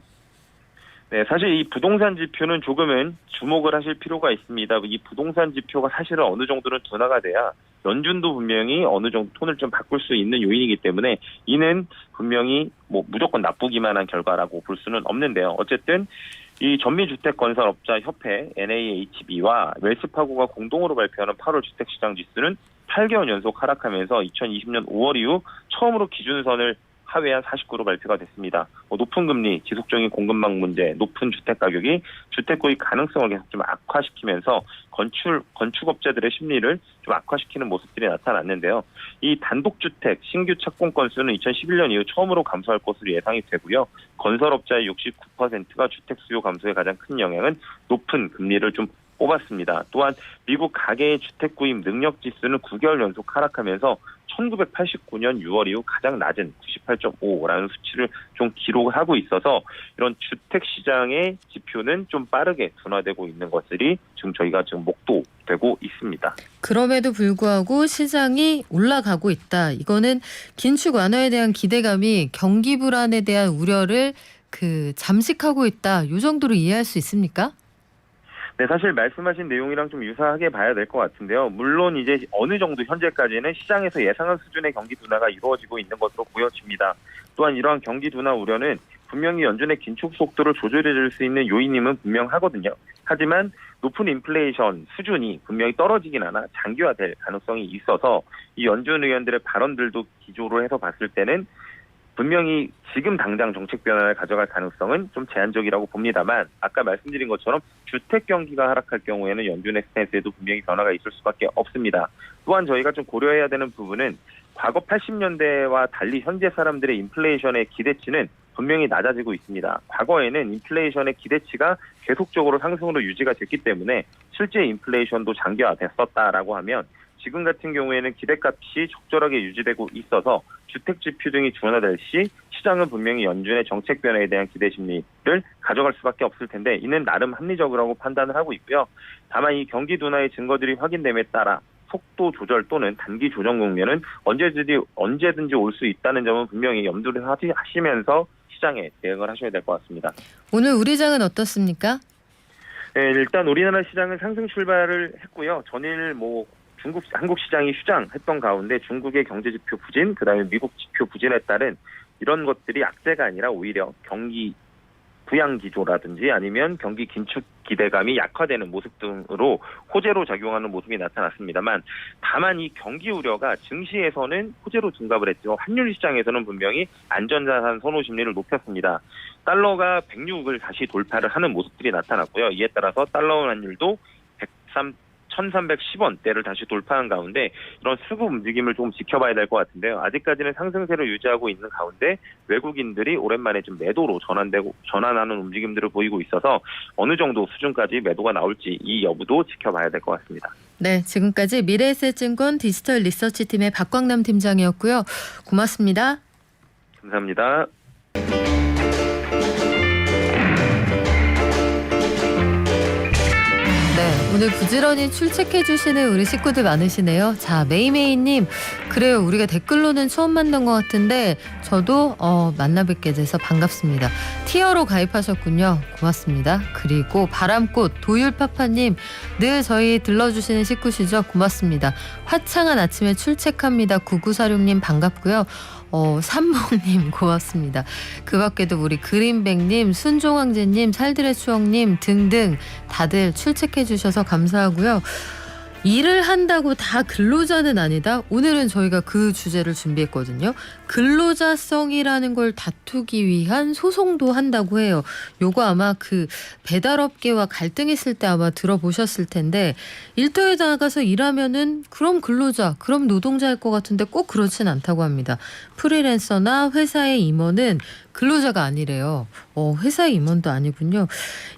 Speaker 5: 네, 사실 이 부동산 지표는 조금은 주목을 하실 필요가 있습니다. 이 부동산 지표가 사실은 어느 정도는 둔화가 돼야 연준도 분명히 어느 정도 톤을 좀 바꿀 수 있는 요인이기 때문에 이는 분명히 무조건 나쁘기만 한 결과라고 볼 수는 없는데요. 어쨌든 이 전미주택건설업자 협회 NAHB와 웰스파고가 공동으로 발표하는 8월 주택시장 지수는 8개월 연속 하락하면서 2020년 5월 이후 처음으로 기준선을 하회한 49로 발표가 됐습니다. 높은 금리, 지속적인 공급망 문제, 높은 주택 가격이 주택 구입 가능성을 계속 좀 악화시키면서 건축업자들의 심리를 좀 악화시키는 모습들이 나타났는데요. 이 단독주택 신규 착공 건수는 2011년 이후 처음으로 감소할 것으로 예상이 되고요. 건설업자의 69%가 주택 수요 감소에 가장 큰 영향은 높은 금리를 좀 뽑았습니다. 또한 미국 가계의 주택 구입 능력 지수는 9개월 연속 하락하면서 1989년 6월 이후 가장 낮은 98.5라는 수치를 좀 기록을 하고 있어서 이런 주택 시장의 지표는 좀 빠르게 둔화되고 있는 것들이 지금 저희가 지금 목도되고 있습니다.
Speaker 1: 그럼에도 불구하고 시장이 올라가고 있다. 이거는 긴축 완화에 대한 기대감이 경기 불안에 대한 우려를 잠식하고 있다. 이 정도로 이해할 수 있습니까?
Speaker 5: 네, 사실 말씀하신 내용이랑 좀 유사하게 봐야 될 것 같은데요. 물론 이제 어느 정도 현재까지는 시장에서 예상한 수준의 경기 둔화가 이루어지고 있는 것으로 보여집니다. 또한 이러한 경기 둔화 우려는 분명히 연준의 긴축 속도를 조절해줄 수 있는 요인임은 분명하거든요. 하지만 높은 인플레이션 수준이 분명히 떨어지긴 않아 장기화될 가능성이 있어서 이 연준 의원들의 발언들도 기조로 해서 봤을 때는 분명히 지금 당장 정책 변화를 가져갈 가능성은 좀 제한적이라고 봅니다만 아까 말씀드린 것처럼 주택 경기가 하락할 경우에는 연준의 스탠스에도 분명히 변화가 있을 수밖에 없습니다. 또한 저희가 좀 고려해야 되는 부분은 과거 80년대와 달리 현재 사람들의 인플레이션의 기대치는 분명히 낮아지고 있습니다. 과거에는 인플레이션의 기대치가 계속적으로 상승으로 유지가 됐기 때문에 실제 인플레이션도 장기화됐었다라고 하면 지금 같은 경우에는 기대값이 적절하게 유지되고 있어서 주택 지표 등이 둔화될 시 시장은 분명히 연준의 정책 변화에 대한 기대 심리를 가져갈 수밖에 없을 텐데 이는 나름 합리적이라고 판단을 하고 있고요. 다만 이 경기 둔화의 증거들이 확인됨에 따라 속도 조절 또는 단기 조정 국면은 언제든지 올 수 있다는 점은 분명히 염두를 하시면서 시장에 대응을 하셔야 될 것 같습니다.
Speaker 1: 오늘 우리 장은 어떻습니까?
Speaker 5: 네, 일단 우리나라 시장은 상승 출발을 했고요. 전일 한국 시장이 휴장했던 가운데 중국의 경제 지표 부진, 그다음에 미국 지표 부진에 따른 이런 것들이 악재가 아니라 오히려 경기 부양기조라든지 아니면 경기 긴축 기대감이 약화되는 모습 등으로 호재로 작용하는 모습이 나타났습니다만 다만 이 경기 우려가 증시에서는 호재로 증가를 했죠. 환율 시장에서는 분명히 안전자산 선호 심리를 높였습니다. 달러가 106을 다시 돌파를 하는 모습들이 나타났고요. 이에 따라서 달러 환율도 1,310원대를 다시 돌파한 가운데 이런 수급 움직임을 조금 지켜봐야 될 것 같은데요. 아직까지는 상승세를 유지하고 있는 가운데 외국인들이 오랜만에 좀 매도로 전환하는 움직임들을 보이고 있어서 어느 정도 수준까지 매도가 나올지 이 여부도 지켜봐야 될 것 같습니다.
Speaker 1: 네, 지금까지 미래에셋증권 디지털 리서치팀의 박광남 팀장이었고요. 고맙습니다.
Speaker 5: 감사합니다.
Speaker 1: 네, 오늘 부지런히 출첵해 주시는 우리 식구들 많으시네요. 자, 메이메이님, 그래요. 우리가 댓글로는 처음 만난 것 같은데 저도 만나 뵙게 돼서 반갑습니다. 티어로 가입하셨군요. 고맙습니다. 그리고 바람꽃 도율파파님, 늘 저희 들러주시는 식구시죠. 고맙습니다. 화창한 아침에 출첵합니다. 9946님 반갑고요. 삼봉님 고맙습니다. 그 밖에도 우리 그린백님, 순종황제님, 살들의 추억님 등등 다들 출첵해 주셔서 감사하고요. 일을 한다고 다 근로자는 아니다. 오늘은 저희가 그 주제를 준비했거든요. 근로자성이라는 걸 다투기 위한 소송도 한다고 해요. 요거 아마 그 배달업계와 갈등했을 때 아마 들어보셨을 텐데 일터에 나가서 일하면은 그럼 근로자, 그럼 노동자일 것 같은데 꼭 그렇진 않다고 합니다. 프리랜서나 회사의 임원은 근로자가 아니래요. 회사의 임원도 아니군요.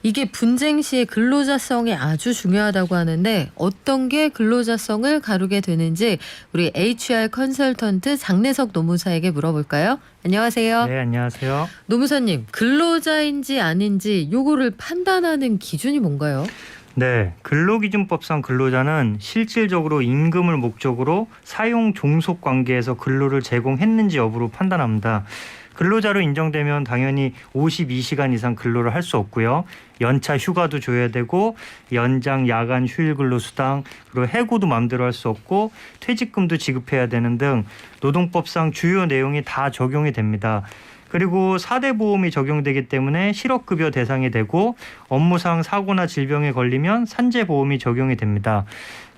Speaker 1: 이게 분쟁 시에 근로자성이 아주 중요하다고 하는데 어떤 게 근로자성을 가르게 되는지 우리 HR 컨설턴트 장래석 노무사에게 물어볼까요? 안녕하세요.
Speaker 6: 네, 안녕하세요.
Speaker 1: 노무사님, 근로자인지 아닌지 요거를 판단하는 기준이 뭔가요?
Speaker 6: 네, 근로기준법상 근로자는 실질적으로 임금을 목적으로 사용 종속 관계에서 근로를 제공했는지 여부로 판단합니다. 근로자로 인정되면 당연히 52시간 이상 근로를 할 수 없고요. 연차 휴가도 줘야 되고 연장 야간 휴일 근로 수당 그리고 해고도 마음대로 할 수 없고 퇴직금도 지급해야 되는 등 노동법상 주요 내용이 다 적용이 됩니다. 그리고 4대 보험이 적용되기 때문에 실업급여 대상이 되고 업무상 사고나 질병에 걸리면 산재보험이 적용이 됩니다.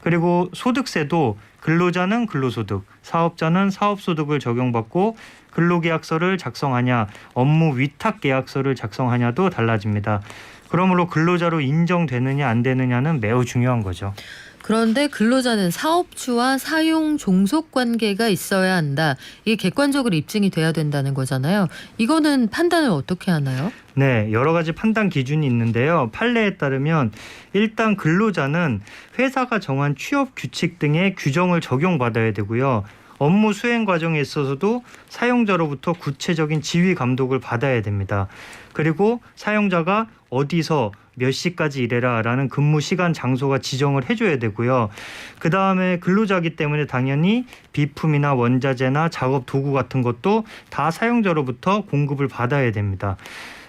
Speaker 6: 그리고 소득세도 근로자는 근로소득, 사업자는 사업소득을 적용받고 근로계약서를 작성하냐, 업무 위탁계약서를 작성하냐도 달라집니다. 그러므로 근로자로 인정되느냐 안 되느냐는 매우 중요한 거죠.
Speaker 1: 그런데 근로자는 사업주와 사용 종속 관계가 있어야 한다. 이게 객관적으로 입증이 돼야 된다는 거잖아요. 이거는 판단을 어떻게 하나요?
Speaker 6: 네, 여러 가지 판단 기준이 있는데요. 판례에 따르면 일단 근로자는 회사가 정한 취업 규칙 등의 규정을 적용받아야 되고요. 업무 수행 과정에 있어서도 사용자로부터 구체적인 지휘 감독을 받아야 됩니다. 그리고 사용자가 어디서 몇 시까지 일해라 라는 근무 시간 장소가 지정을 해줘야 되고요. 그 다음에 근로자기 때문에 당연히 비품이나 원자재나 작업 도구 같은 것도 다 사용자로부터 공급을 받아야 됩니다.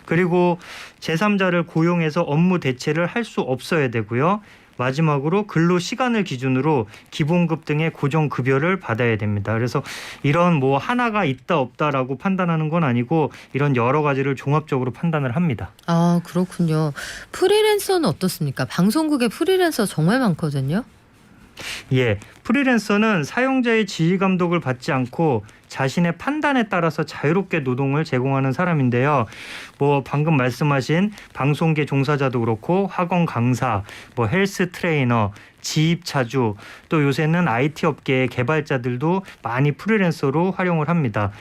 Speaker 6: 그리고 제3자를 고용해서 업무 대체를 할 수 없어야 되고요. 마지막으로 근로 시간을 기준으로 기본급 등의 고정 급여를 받아야 됩니다. 그래서 이런 뭐 하나가 있다 없다라고 판단하는 건 아니고 이런 여러 가지를 종합적으로 판단을 합니다.
Speaker 1: 아, 그렇군요. 프리랜서는 어떻습니까? 방송국에 프리랜서 정말 많거든요.
Speaker 6: 예, 프리랜서는 사용자의 지휘 감독을 받지 않고 자신의 판단에 따라서 자유롭게 노동을 제공하는 사람인데요. 뭐 방금 말씀하신 방송계 종사자도 그렇고 학원 강사, 뭐 헬스 트레이너, 지입차주, 또 요새는 IT 업계의 개발자들도 많이 프리랜서로 활용을 합니다.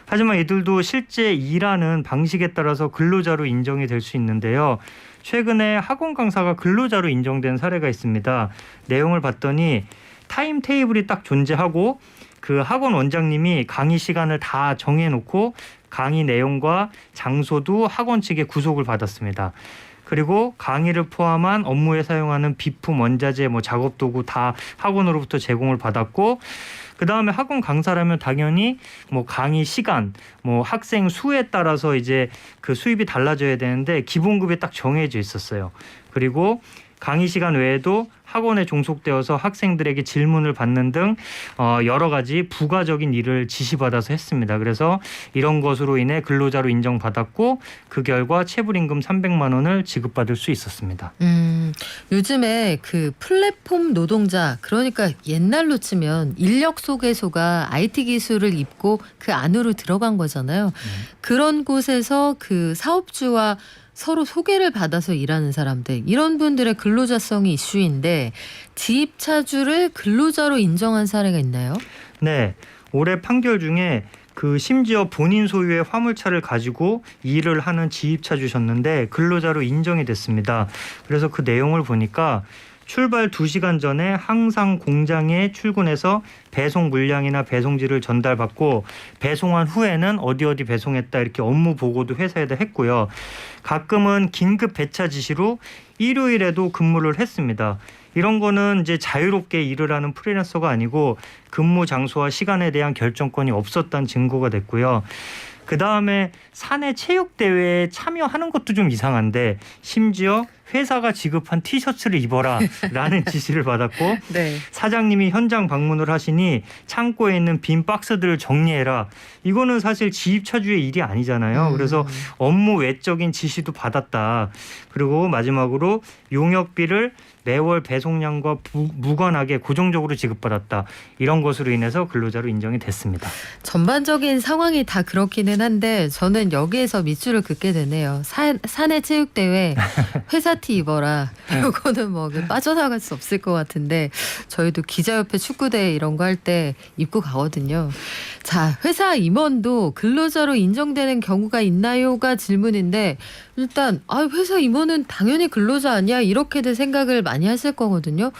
Speaker 6: 하지만 이들도 실제 일하는 방식에 따라서 근로자로 인정이 될 수 있는데요. 최근에 학원 강사가 근로자로 인정된 사례가 있습니다. 내용을 봤더니 타임 테이블이 딱 존재하고 그 학원 원장님이 강의 시간을 다 정해놓고 강의 내용과 장소도 학원 측에 구속을 받았습니다. 그리고 강의를 포함한 업무에 사용하는 비품, 원자재, 뭐 작업 도구 다 학원으로부터 제공을 받았고 그 다음에 학원 강사라면 당연히 뭐 강의 시간, 뭐 학생 수에 따라서 이제 그 수입이 달라져야 되는데 기본급이 딱 정해져 있었어요. 그리고 강의 시간 외에도 학원에 종속되어서 학생들에게 질문을 받는 등 여러 가지 부가적인 일을 지시받아서 했습니다. 그래서 이런 것으로 인해 근로자로 인정받았고 그 결과 체불임금 300만 원을 지급받을 수 있었습니다.
Speaker 1: 요즘에 그 플랫폼 노동자, 그러니까 옛날로 치면 인력 소개소가 IT 기술을 입고 그 안으로 들어간 거잖아요. 그런 곳에서 그 사업주와 서로 소개를 받아서 일하는 사람들, 이런 분들의 근로자성이 이슈인데 지입차주를 근로자로 인정한 사례가 있나요?
Speaker 6: 네, 올해 판결 중에 그 심지어 본인 소유의 화물차를 가지고 일을 하는 지입차주셨는데 근로자로 인정이 됐습니다. 그래서 그 내용을 보니까 출발 2시간 전에 항상 공장에 출근해서 배송 물량이나 배송지를 전달받고 배송한 후에는 어디 배송했다 이렇게 업무 보고도 회사에다 했고요. 가끔은 긴급 배차 지시로 일요일에도 근무를 했습니다. 이런 거는 이제 자유롭게 일을 하는 프리랜서가 아니고 근무 장소와 시간에 대한 결정권이 없었다는 증거가 됐고요. 그 다음에 사내 체육대회에 참여하는 것도 좀 이상한데 심지어 회사가 지급한 티셔츠를 입어라 라는 지시를 받았고
Speaker 1: 네.
Speaker 6: 사장님이 현장 방문을 하시니 창고에 있는 빈 박스들을 정리해라. 이거는 사실 지입차주의 일이 아니잖아요. 그래서 업무 외적인 지시도 받았다. 그리고 마지막으로 용역비를 매월 배송량과 무관하게 고정적으로 지급받았다. 이런 것으로 인해서 근로자로 인정이 됐습니다.
Speaker 1: 전반적인 상황이 다 그렇기는 한데 저는 여기에서 밑줄을 긋게 되네요. 사내 체육대회 회사 티 입어라. 이거는 뭐 빠져나갈 수 없을 것 같은데 저희도 기자협회 축구대회 이런 거 할 때 입고 가거든요. 자, 회사 임원도 근로자로 인정되는 경우가 있나요가 질문인데 일단 회사 임원은 당연히 근로자 아니야 이렇게들 생각을 많이 하실 거거든요.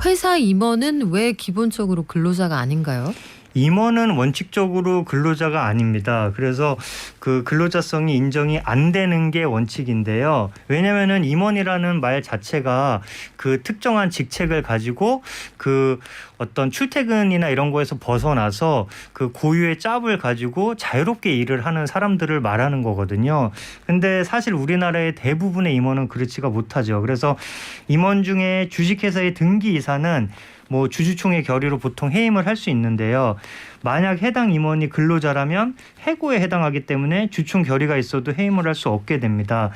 Speaker 1: 회사 임원은 왜 기본적으로 근로자가 아닌가요?
Speaker 6: 임원은 원칙적으로 근로자가 아닙니다. 그래서 그 근로자성이 인정이 안 되는 게 원칙인데요. 왜냐하면은 임원이라는 말 자체가 그 특정한 직책을 가지고 그 어떤 출퇴근이나 이런 거에서 벗어나서 그 고유의 짭을 가지고 자유롭게 일을 하는 사람들을 말하는 거거든요. 근데 사실 우리나라의 대부분의 임원은 그렇지가 못하죠. 그래서 임원 중에 주식회사의 등기이사는 뭐 주주총회 결의로 보통 해임을 할 수 있는데요. 만약 해당 임원이 근로자라면 해고에 해당하기 때문에 주총 결의가 있어도 해임을 할 수 없게 됩니다.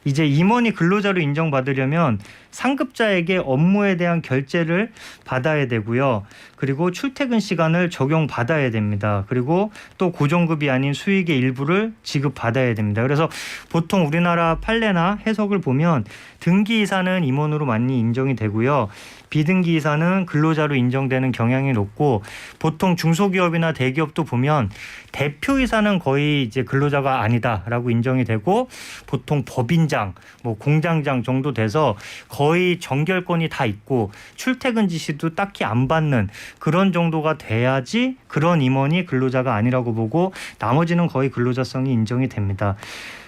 Speaker 6: 이제 임원이 근로자로 인정받으려면 상급자에게 업무에 대한 결제를 받아야 되고요. 그리고 출퇴근 시간을 적용받아야 됩니다. 그리고 또 고정급이 아닌 수익의 일부를 지급받아야 됩니다. 그래서 보통 우리나라 판례나 해석을 보면 등기이사는 임원으로 많이 인정이 되고요. 비등기이사는 근로자로 인정되는 경향이 높고 보통 중소기업이나 대기업도 보면 대표이사는 거의 이제 근로자가 아니다라고 인정이 되고 보통 법인장, 뭐 공장장 정도 돼서 거의 정결권이 다 있고 출퇴근 지시도 딱히 안 받는 그런 정도가 돼야지 그런 임원이 근로자가 아니라고 보고 나머지는 거의 근로자성이 인정이 됩니다.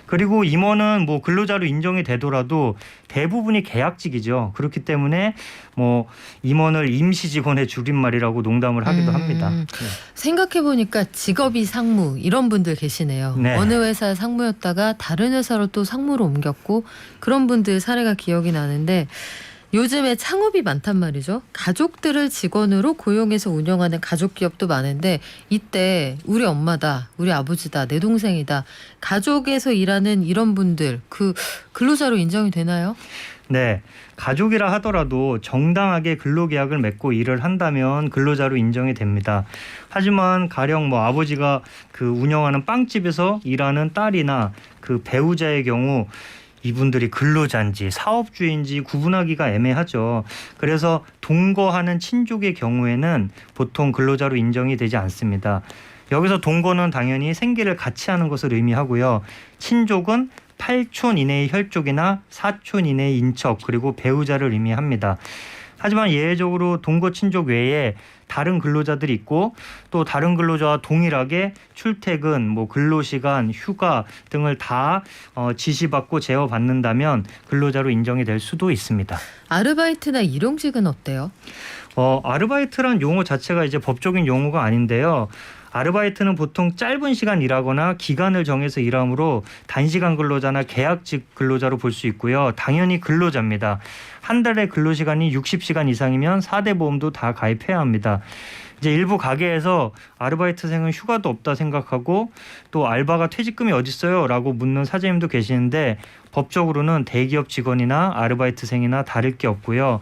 Speaker 6: 그리고 임원은 뭐 근로자로 인정이 되더라도 대부분이 계약직이죠. 그렇기 때문에 뭐 임원을 임시 직원의 줄임말이라고 농담을 하기도 합니다. 네.
Speaker 1: 생각해보니까 직업이 상무 이런 분들 계시네요.
Speaker 6: 네.
Speaker 1: 어느 회사 상무였다가 다른 회사로 또 상무로 옮겼고 그런 분들 사례가 기억이 나는데 요즘에 창업이 많단 말이죠. 가족들을 직원으로 고용해서 운영하는 가족 기업도 많은데 이때 우리 엄마다, 우리 아버지다, 내 동생이다, 가족에서 일하는 이런 분들 그 근로자로 인정이 되나요?
Speaker 6: 네. 가족이라 하더라도 정당하게 근로계약을 맺고 일을 한다면 근로자로 인정이 됩니다. 하지만 가령 뭐 아버지가 그 운영하는 빵집에서 일하는 딸이나 그 배우자의 경우 이분들이 근로자인지 사업주인지 구분하기가 애매하죠. 그래서 동거하는 친족의 경우에는 보통 근로자로 인정이 되지 않습니다. 여기서 동거는 당연히 생계를 같이 하는 것을 의미하고요. 친족은 8촌 이내의 혈족이나 4촌 이내의 인척 그리고 배우자를 의미합니다. 하지만 예외적으로 동거 친족 외에 다른 근로자들이 있고 또 다른 근로자와 동일하게 출퇴근, 뭐 근로시간, 휴가 등을 다 지시받고 제어받는다면 근로자로 인정이 될 수도 있습니다.
Speaker 1: 아르바이트나 일용직은 어때요?
Speaker 6: 아르바이트란 용어 자체가 이제 법적인 용어가 아닌데요. 아르바이트는 보통 짧은 시간 일하거나 기간을 정해서 일하므로 단시간 근로자나 계약직 근로자로 볼 수 있고요. 당연히 근로자입니다. 한 달에 근로시간이 60시간 이상이면 4대 보험도 다 가입해야 합니다. 이제 일부 가게에서 아르바이트생은 휴가도 없다 생각하고 또 알바가 퇴직금이 어디 있어요? 라고 묻는 사장님도 계시는데 법적으로는 대기업 직원이나 아르바이트생이나 다를 게 없고요.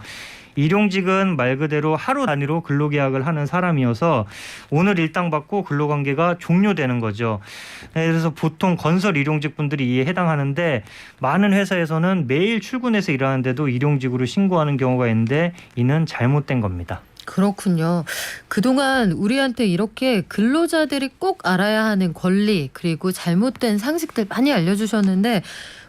Speaker 6: 일용직은 말 그대로 하루 단위로 근로계약을 하는 사람이어서 오늘 일당 받고 근로관계가 종료되는 거죠. 그래서 보통 건설 일용직 분들이 이에 해당하는데 많은 회사에서는 매일 출근해서 일하는데도 일용직으로 신고하는 경우가 있는데 이는 잘못된 겁니다.
Speaker 1: 그렇군요. 그동안 우리한테 이렇게 근로자들이 꼭 알아야 하는 권리 그리고 잘못된 상식들 많이 알려주셨는데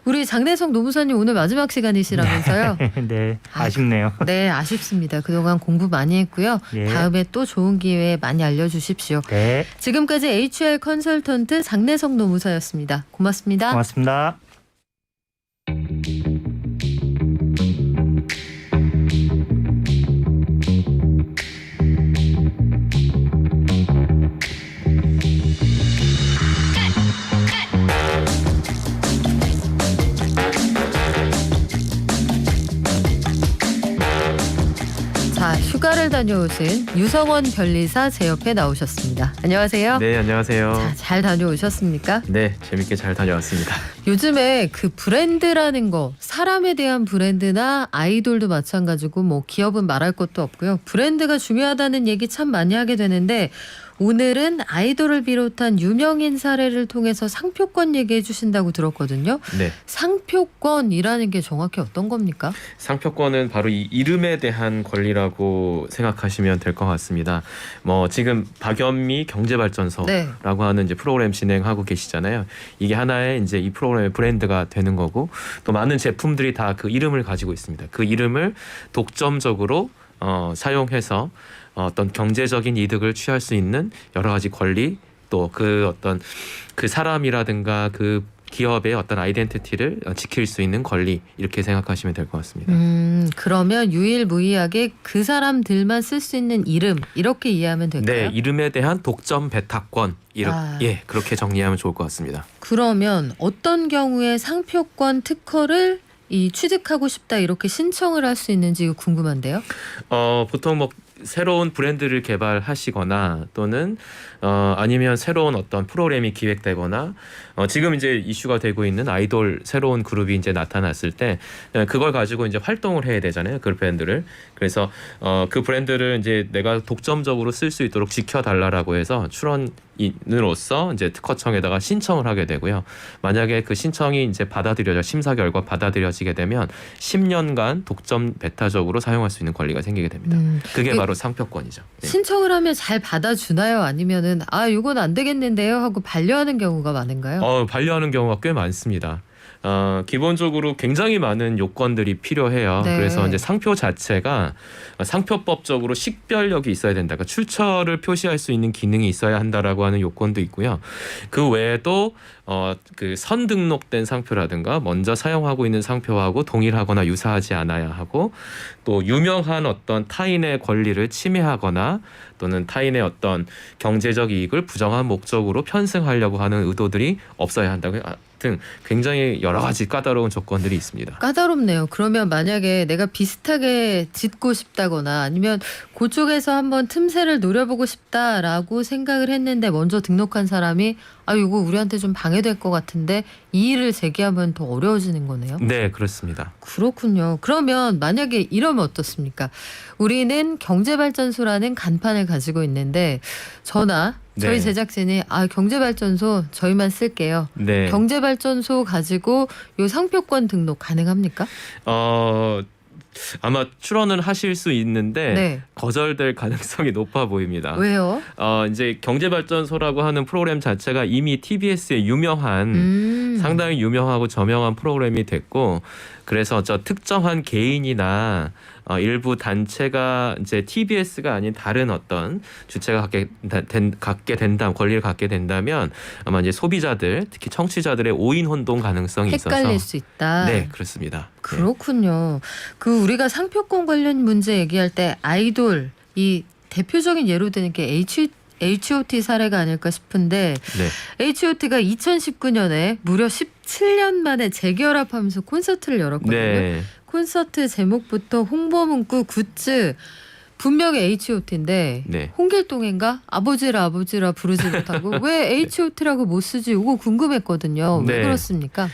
Speaker 1: 우리 장내성 노무사님 오늘 마지막 시간이시라면서요?
Speaker 6: 네, 아쉽네요.
Speaker 1: 네, 아쉽습니다. 그동안 공부 많이 했고요.
Speaker 6: 예.
Speaker 1: 다음에 또 좋은 기회에 많이 알려주십시오.
Speaker 6: 네,
Speaker 1: 지금까지 HR 컨설턴트 장내성 노무사였습니다. 고맙습니다.
Speaker 6: 고맙습니다.
Speaker 1: 자, 휴가를 다녀오신 유성원 변리사 제 옆에 나오셨습니다. 안녕하세요.
Speaker 7: 네, 안녕하세요.
Speaker 1: 자, 잘 다녀오셨습니까?
Speaker 7: 네, 재밌게 잘 다녀왔습니다.
Speaker 1: 요즘에 그 브랜드라는 거, 사람에 대한 브랜드나 아이돌도 마찬가지고 뭐 기업은 말할 것도 없고요. 브랜드가 중요하다는 얘기 참 많이 하게 되는데 오늘은 아이돌을 비롯한 유명인 사례를 통해서 상표권 얘기해 주신다고 들었거든요.
Speaker 7: 네,
Speaker 1: 상표권이라는 게 정확히 어떤 겁니까?
Speaker 7: 상표권은 바로 이 이름에 대한 권리라고 생각하시면 될 것 같습니다. 뭐 지금 박연미 경제발전소라고
Speaker 1: 네.
Speaker 7: 하는 이제 프로그램 진행하고 계시잖아요. 이게 하나의 이제 이 프로그램의 브랜드가 되는 거고 또 많은 제품들이 다 그 이름을 가지고 있습니다. 그 이름을 독점적으로 사용해서 어떤 경제적인 이득을 취할 수 있는 여러 가지 권리 또 그 어떤 그 사람이라든가 그 기업의 어떤 아이덴티티를 지킬 수 있는 권리 이렇게 생각하시면 될 것 같습니다.
Speaker 1: 그러면 유일무이하게 그 사람들만 쓸 수 있는 이름 이렇게 이해하면 될까요?
Speaker 7: 네, 이름에 대한 독점 배탁권 예, 그렇게 정리하면 좋을 것 같습니다.
Speaker 1: 그러면 어떤 경우에 상표권 특허를 취득하고 싶다 이렇게 신청을 할 수 있는지 궁금한데요.
Speaker 7: 보통 뭐 새로운 브랜드를 개발하시거나 또는 아니면 새로운 어떤 프로그램이 기획되거나 지금 이제 이슈가 되고 있는 아이돌 새로운 그룹이 이제 나타났을 때 그걸 가지고 이제 활동을 해야 되잖아요. 그 브랜드를. 그래서 그 브랜드를 이제 내가 독점적으로 쓸 수 있도록 지켜달라라고 해서 출원인으로서 이제 특허청에다가 신청을 하게 되고요. 만약에 그 신청이 이제 심사 결과 받아들여지게 되면 10년간 독점 배타적으로 사용할 수 있는 권리가 생기게 됩니다. 그게 바로 상표권이죠. 네.
Speaker 1: 신청을 하면 잘 받아주나요? 아니면은 이건 안 되겠는데요 하고 반려하는 경우가 많은가요?
Speaker 7: 반려하는 경우가 꽤 많습니다. 기본적으로 굉장히 많은 요건들이 필요해요.
Speaker 1: 네.
Speaker 7: 그래서 이제 상표 자체가 상표법적으로 식별력이 있어야 된다. 그러니까 출처를 표시할 수 있는 기능이 있어야 한다라고 하는 요건도 있고요. 그 외에도 그 선등록된 상표라든가 먼저 사용하고 있는 상표하고 동일하거나 유사하지 않아야 하고 또 유명한 어떤 타인의 권리를 침해하거나 또는 타인의 어떤 경제적 이익을 부정한 목적으로 편승하려고 하는 의도들이 없어야 한다고 등 굉장히 여러 가지 까다로운 조건들이 있습니다.
Speaker 1: 까다롭네요. 그러면 만약에 내가 비슷하게 짓고 싶다거나 아니면 그쪽에서 한번 틈새를 노려보고 싶다라고 생각을 했는데 먼저 등록한 사람이 이거 우리한테 좀 방해될 것 같은데 이의를 제기하면 더 어려워지는 거네요.
Speaker 7: 네, 그렇습니다.
Speaker 1: 그렇군요. 그러면 만약에 이러면 어떻습니까? 우리는 경제발전소라는 간판을 가지고 있는데 저나 저희
Speaker 7: 네.
Speaker 1: 제작진이 경제발전소 저희만 쓸게요.
Speaker 7: 네.
Speaker 1: 경제발전소 가지고 요 상표권 등록 가능합니까?
Speaker 7: 아마 출원을 하실 수 있는데
Speaker 1: 네.
Speaker 7: 거절될 가능성이 높아 보입니다.
Speaker 1: 왜요?
Speaker 7: 이제 경제발전소라고 하는 프로그램 자체가 이미 TBS의 유명한 상당히 유명하고 저명한 프로그램이 됐고 그래서 특정한 개인이나 일부 단체가 이제 TBS가 아닌 다른 어떤 주체가 권리를 갖게 된다면 아마 이제 소비자들 특히 청취자들의 오인 혼동 가능성이 있어서
Speaker 1: 헷갈릴 수 있다.
Speaker 7: 네, 그렇습니다.
Speaker 1: 그렇군요. 우리가 상표권 관련 문제 얘기할 때 아이돌 이 대표적인 예로 드는 게 H.O.T 사례가 아닐까 싶은데
Speaker 7: 네.
Speaker 1: H.O.T가 2019년에 무려 17년 만에 재결합하면서 콘서트를 열었거든요.
Speaker 7: 네.
Speaker 1: 콘서트 제목부터 홍보 문구, 굿즈 분명히 H.O.T인데
Speaker 7: 네.
Speaker 1: 홍길동인가? 아버지라 부르지 못하고 왜 H.O.T라고 못 쓰지? 이거 궁금했거든요. 왜
Speaker 7: 네.
Speaker 1: 그렇습니까?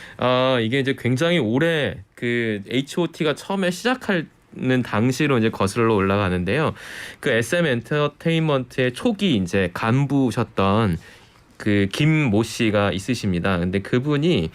Speaker 7: 이게 이제 굉장히 오래 그 H.O.T가 처음에 시작하는 당시로 이제 거슬러 올라가는데요. 그 SM 엔터테인먼트의 초기 이제 간부셨던 그 김모 씨가 있으십니다. 근데 그분이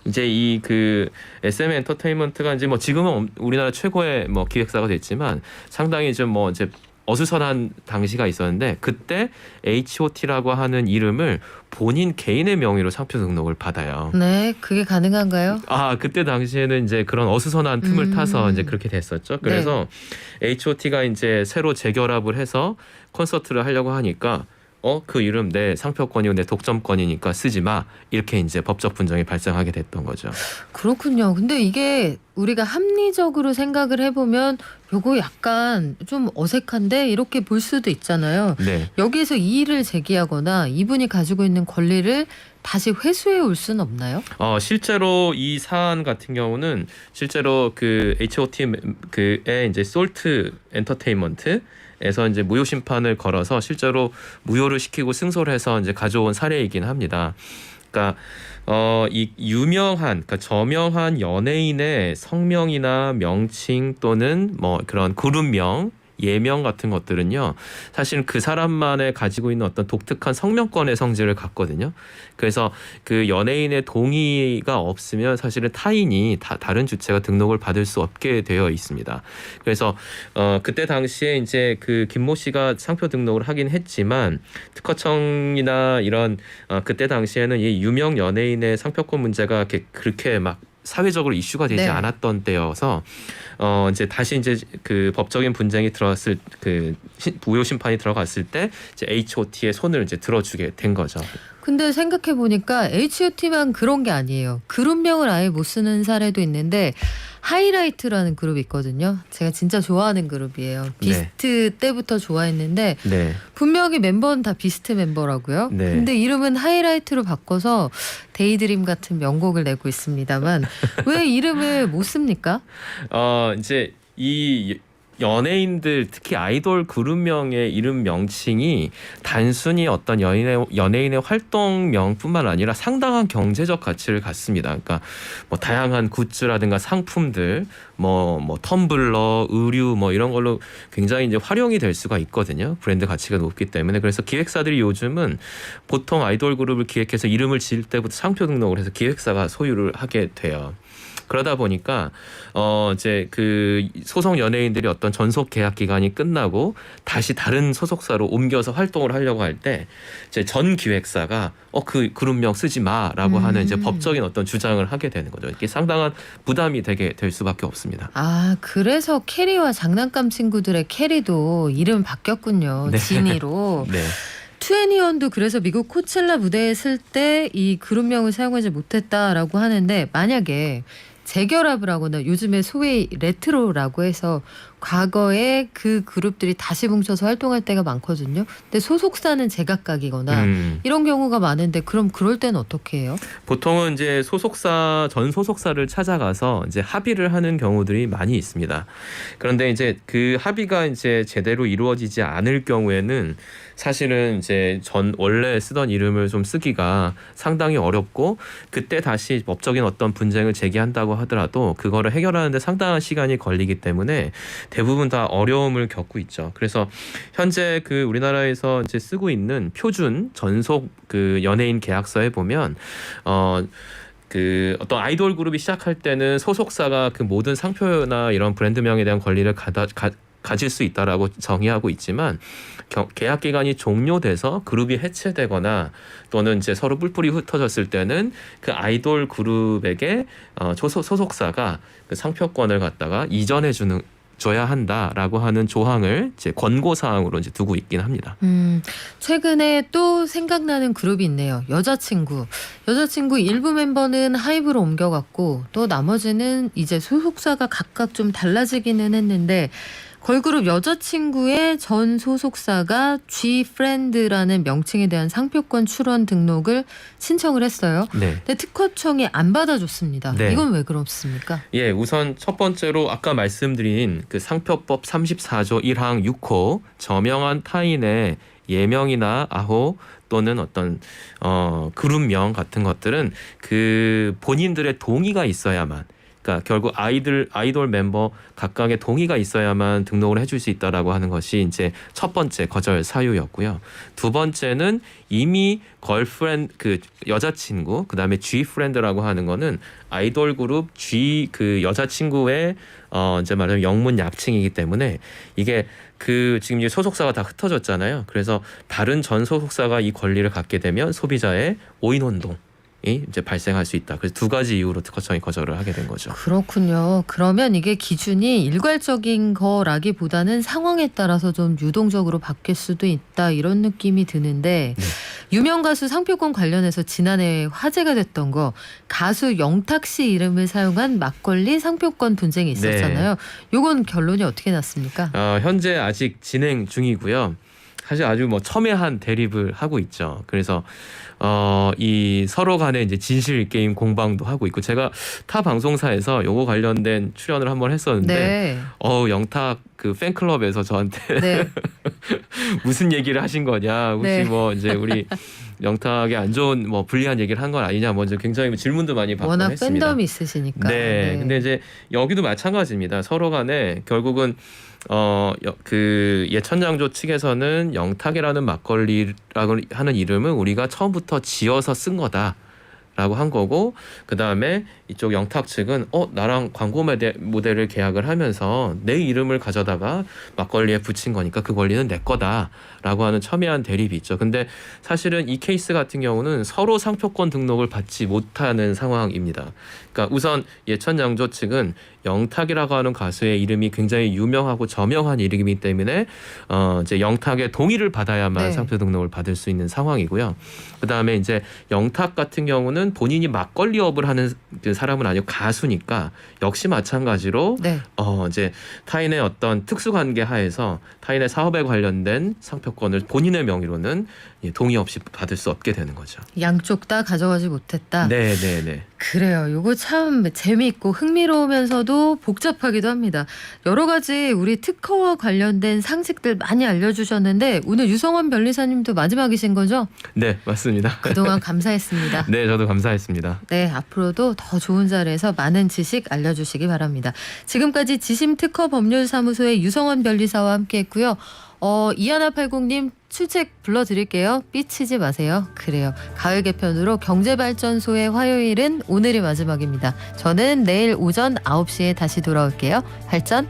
Speaker 7: 이제 이 그 SM 엔터테인먼트가 이제 뭐 지금은 우리나라 최고의 뭐 기획사가 됐지만 상당히 좀 뭐 이제 어수선한 당시가 있었는데 그때 H.O.T라고 하는 이름을 본인 개인의 명의로 상표 등록을 받아요.
Speaker 1: 네, 그게 가능한가요?
Speaker 7: 그때 당시에는 이제 그런 어수선한 틈을 타서 이제 그렇게 됐었죠. 그래서 H.O.T가 이제 새로 재결합을 해서 콘서트를 하려고 하니까 그 이름 내 상표권이고 내 독점권이니까 쓰지 마. 이렇게 이제 법적 분쟁이 발생하게 됐던 거죠.
Speaker 1: 그렇군요. 근데 이게 우리가 합리적으로 생각을 해보면 요거 약간 좀 어색한데 이렇게 볼 수도 있잖아요.
Speaker 7: 네.
Speaker 1: 여기에서 이의를 제기하거나 이분이 가지고 있는 권리를 다시 회수해 올 수는 없나요?
Speaker 7: 실제로 이 사안 같은 경우는 실제로 그 H.O.T 그의 이제 솔트 엔터테인먼트에서 이제 무효 심판을 걸어서 실제로 무효를 시키고 승소를 해서 이제 가져온 사례이긴 합니다. 그러니까 이 유명한, 그러니까 저명한 연예인의 성명이나 명칭 또는 뭐 그런 그룹명, 예명 같은 것들은요, 사실 그 사람만의 가지고 있는 어떤 독특한 성명권의 성질을 갖거든요. 그래서 그 연예인의 동의가 없으면 사실은 타인이 다른 주체가 등록을 받을 수 없게 되어 있습니다. 그래서 그때 당시에 이제 그 김모 씨가 상표 등록을 하긴 했지만 특허청이나 이런 그때 당시에는 이 유명 연예인의 상표권 문제가 그렇게 막 사회적으로 이슈가 되지
Speaker 1: 네.
Speaker 7: 않았던 때여서 이제 다시 이제 그 법적인 분쟁이 들어갔을 그 무효 심판이 들어갔을 때 이제 H.O.T의 손을 이제 들어주게 된 거죠.
Speaker 1: 근데 생각해 보니까 H.O.T만 그런 게 아니에요. 그룹명을 아예 못 쓰는 사례도 있는데 하이라이트라는 그룹이 있거든요. 제가 진짜 좋아하는 그룹이에요. 비스트 때부터 좋아했는데
Speaker 7: 네.
Speaker 1: 분명히 멤버는 다 비스트 멤버라고요.
Speaker 7: 네.
Speaker 1: 근데 이름은 하이라이트로 바꿔서 데이드림 같은 명곡을 내고 있습니다만 왜 이름을 못 씁니까?
Speaker 7: 이제 이 연예인들 특히 아이돌 그룹명의 이름 명칭이 단순히 어떤 연예인의 활동명뿐만 아니라 상당한 경제적 가치를 갖습니다. 그러니까 뭐 다양한 굿즈라든가 상품들, 뭐 텀블러, 의류 뭐 이런 걸로 굉장히 이제 활용이 될 수가 있거든요. 브랜드 가치가 높기 때문에. 그래서 기획사들이 요즘은 보통 아이돌 그룹을 기획해서 이름을 지을 때부터 상표 등록을 해서 기획사가 소유를 하게 돼요. 그러다 보니까 이제 그 소속 연예인들이 어떤 전속 계약 기간이 끝나고 다시 다른 소속사로 옮겨서 활동을 하려고 할 때 이제 전 기획사가 그 그룹명 쓰지 마라고 하는 이제 법적인 어떤 주장을 하게 되는 거죠. 이게 상당한 부담이 되게 될 수밖에 없습니다.
Speaker 1: 그래서 캐리와 장난감 친구들의 캐리도 이름 바뀌었군요.
Speaker 7: 네.
Speaker 1: 지니로.
Speaker 7: 네.
Speaker 1: 2NE1도 그래서 미국 코첼라 무대에 쓸 때 이 그룹명을 사용하지 못했다라고 하는데 만약에 재결합을 하거나 요즘에 소위 레트로라고 해서 과거에 그 그룹들이 다시 뭉쳐서 활동할 때가 많거든요. 근데 소속사는 제각각이거나 이런 경우가 많은데 그럼 그럴 때는 어떻게 해요?
Speaker 7: 보통은 이제 전 소속사를 찾아가서 이제 합의를 하는 경우들이 많이 있습니다. 그런데 이제 그 합의가 이제 제대로 이루어지지 않을 경우에는 사실은 이제 원래 쓰던 이름을 좀 쓰기가 상당히 어렵고 그때 다시 법적인 어떤 분쟁을 제기한다고 하더라도 그거를 해결하는데 상당한 시간이 걸리기 때문에 대부분 다 어려움을 겪고 있죠. 그래서 현재 그 우리나라에서 이제 쓰고 있는 표준 전속 그 연예인 계약서에 보면 그 어떤 아이돌 그룹이 시작할 때는 소속사가 그 모든 상표나 이런 브랜드명에 대한 권리를 가질 수 있다라고 정의하고 있지만 계약 기간이 종료돼서 그룹이 해체되거나 또는 이제 서로 뿔뿔이 흩어졌을 때는 그 아이돌 그룹에게 소속사가 그 상표권을 갖다가 줘야 한다라고 하는 조항을 이제 권고 사항으로 이제 두고 있긴 합니다.
Speaker 1: 최근에 또 생각나는 그룹이 있네요. 여자친구 일부 멤버는 하이브로 옮겨갔고 또 나머지는 이제 소속사가 각각 좀 달라지기는 했는데 걸그룹 여자친구의 전 소속사가 Gfriend라는 명칭에 대한 상표권 출원 등록을 신청을 했어요.
Speaker 7: 네.
Speaker 1: 근데 특허청이 안 받아줬습니다.
Speaker 7: 네.
Speaker 1: 이건 왜 그렇습니까?
Speaker 7: 예, 우선 첫 번째로 아까 말씀드린 그 상표법 34조 1항 6호 저명한 타인의 예명이나 아호 또는 어떤 그룹명 같은 것들은 그 본인들의 동의가 있어야만, 그러니까 결국 아이돌 member 각각의 동의가 있어야만 등록을 해줄 수 있다라고 하는 것이 이제 첫 번째 거절 사유였고요. 두 번째는 이미 걸프렌드 그 여자친구, 그다음에 Gfriend라고 하는 거는 아이돌 그룹 G 그 여자친구의 이제 말하면 영문 약칭이기 때문에 이게 그 지금 이제 소속사가 다 흩어졌잖아요. 그래서 다른 전 소속사가 이 권리를 갖게 되면 소비자의 오인 혼동이 이제 발생할 수 있다. 그래서 두 가지 이유로 특허청이 거절을 하게 된 거죠.
Speaker 1: 그렇군요. 그러면 이게 기준이 일괄적인 거라기보다는 상황에 따라서 좀 유동적으로 바뀔 수도 있다 이런 느낌이 드는데
Speaker 7: 네.
Speaker 1: 유명 가수 상표권 관련해서 지난해 화제가 됐던 거 가수 영탁 씨 이름을 사용한 막걸리 상표권 분쟁이 있었잖아요. 요건 결론이 어떻게 났습니까?
Speaker 7: 현재 아직 진행 중이고요. 사실 아주 뭐 첨예한 대립을 하고 있죠. 그래서 이 서로 간에 이제 진실 게임 공방도 하고 있고 제가 타 방송사에서 요거 관련된 출연을 한번 했었는데
Speaker 1: 네.
Speaker 7: 영탁 그 팬클럽에서 저한테
Speaker 1: 네.
Speaker 7: 무슨 얘기를 하신 거냐, 혹시
Speaker 1: 네.
Speaker 7: 뭐 이제 우리 영탁의 안 좋은 뭐 불리한 얘기를 한 건 아니냐, 먼저 굉장히 질문도 많이 받고
Speaker 1: 워낙
Speaker 7: 했습니다.
Speaker 1: 팬덤이 있으시니까.
Speaker 7: 네, 근데 이제 여기도 마찬가지입니다. 서로 간에 결국은 그 예천장조 측에서는 영탁이라는 막걸리라고 하는 이름은 우리가 처음부터 지어서 쓴 거다라고 한 거고, 그 다음에 이쪽 영탁 측은 나랑 광고 모델을 계약을 하면서 내 이름을 가져다가 막걸리에 붙인 거니까 그 권리는 내 거다라고 하는 첨예한 대립이 있죠. 근데 사실은 이 케이스 같은 경우는 서로 상표권 등록을 받지 못하는 상황입니다. 그러니까 우선 예천장조 측은 영탁이라고 하는 가수의 이름이 굉장히 유명하고 저명한 이름이기 때문에 이제 영탁의 동의를 받아야만
Speaker 1: 네.
Speaker 7: 상표 등록을 받을 수 있는 상황이고요. 그다음에 이제 영탁 같은 경우는 본인이 막걸리업을 하는 그 사람은 아니고 가수니까 역시 마찬가지로
Speaker 1: 네.
Speaker 7: 이제 타인의 어떤 특수관계 하에서 타인의 사업에 관련된 상표권을 본인의 명의로는 동의 없이 받을 수 없게 되는 거죠.
Speaker 1: 양쪽 다 가져가지 못했다.
Speaker 7: 네, 네, 네.
Speaker 1: 그래요. 요거 참 재미있고 흥미로우면서도 복잡하기도 합니다. 여러 가지 우리 특허와 관련된 상식들 많이 알려주셨는데 오늘 유성원 변리사님도 마지막이신 거죠?
Speaker 7: 네, 맞습니다.
Speaker 1: 그동안 감사했습니다.
Speaker 7: 네, 저도 감사했습니다.
Speaker 1: 네, 앞으로도 더 좋은 자리에서 많은 지식 알려주시기 바랍니다. 지금까지 지심특허법률사무소의 유성원 변리사와 함께했고요. 이하나80님 출첵 불러드릴게요. 삐치지 마세요. 그래요. 가을 개편으로 경제발전소의 화요일은 오늘이 마지막입니다. 저는 내일 오전 9시에 다시 돌아올게요. 발전.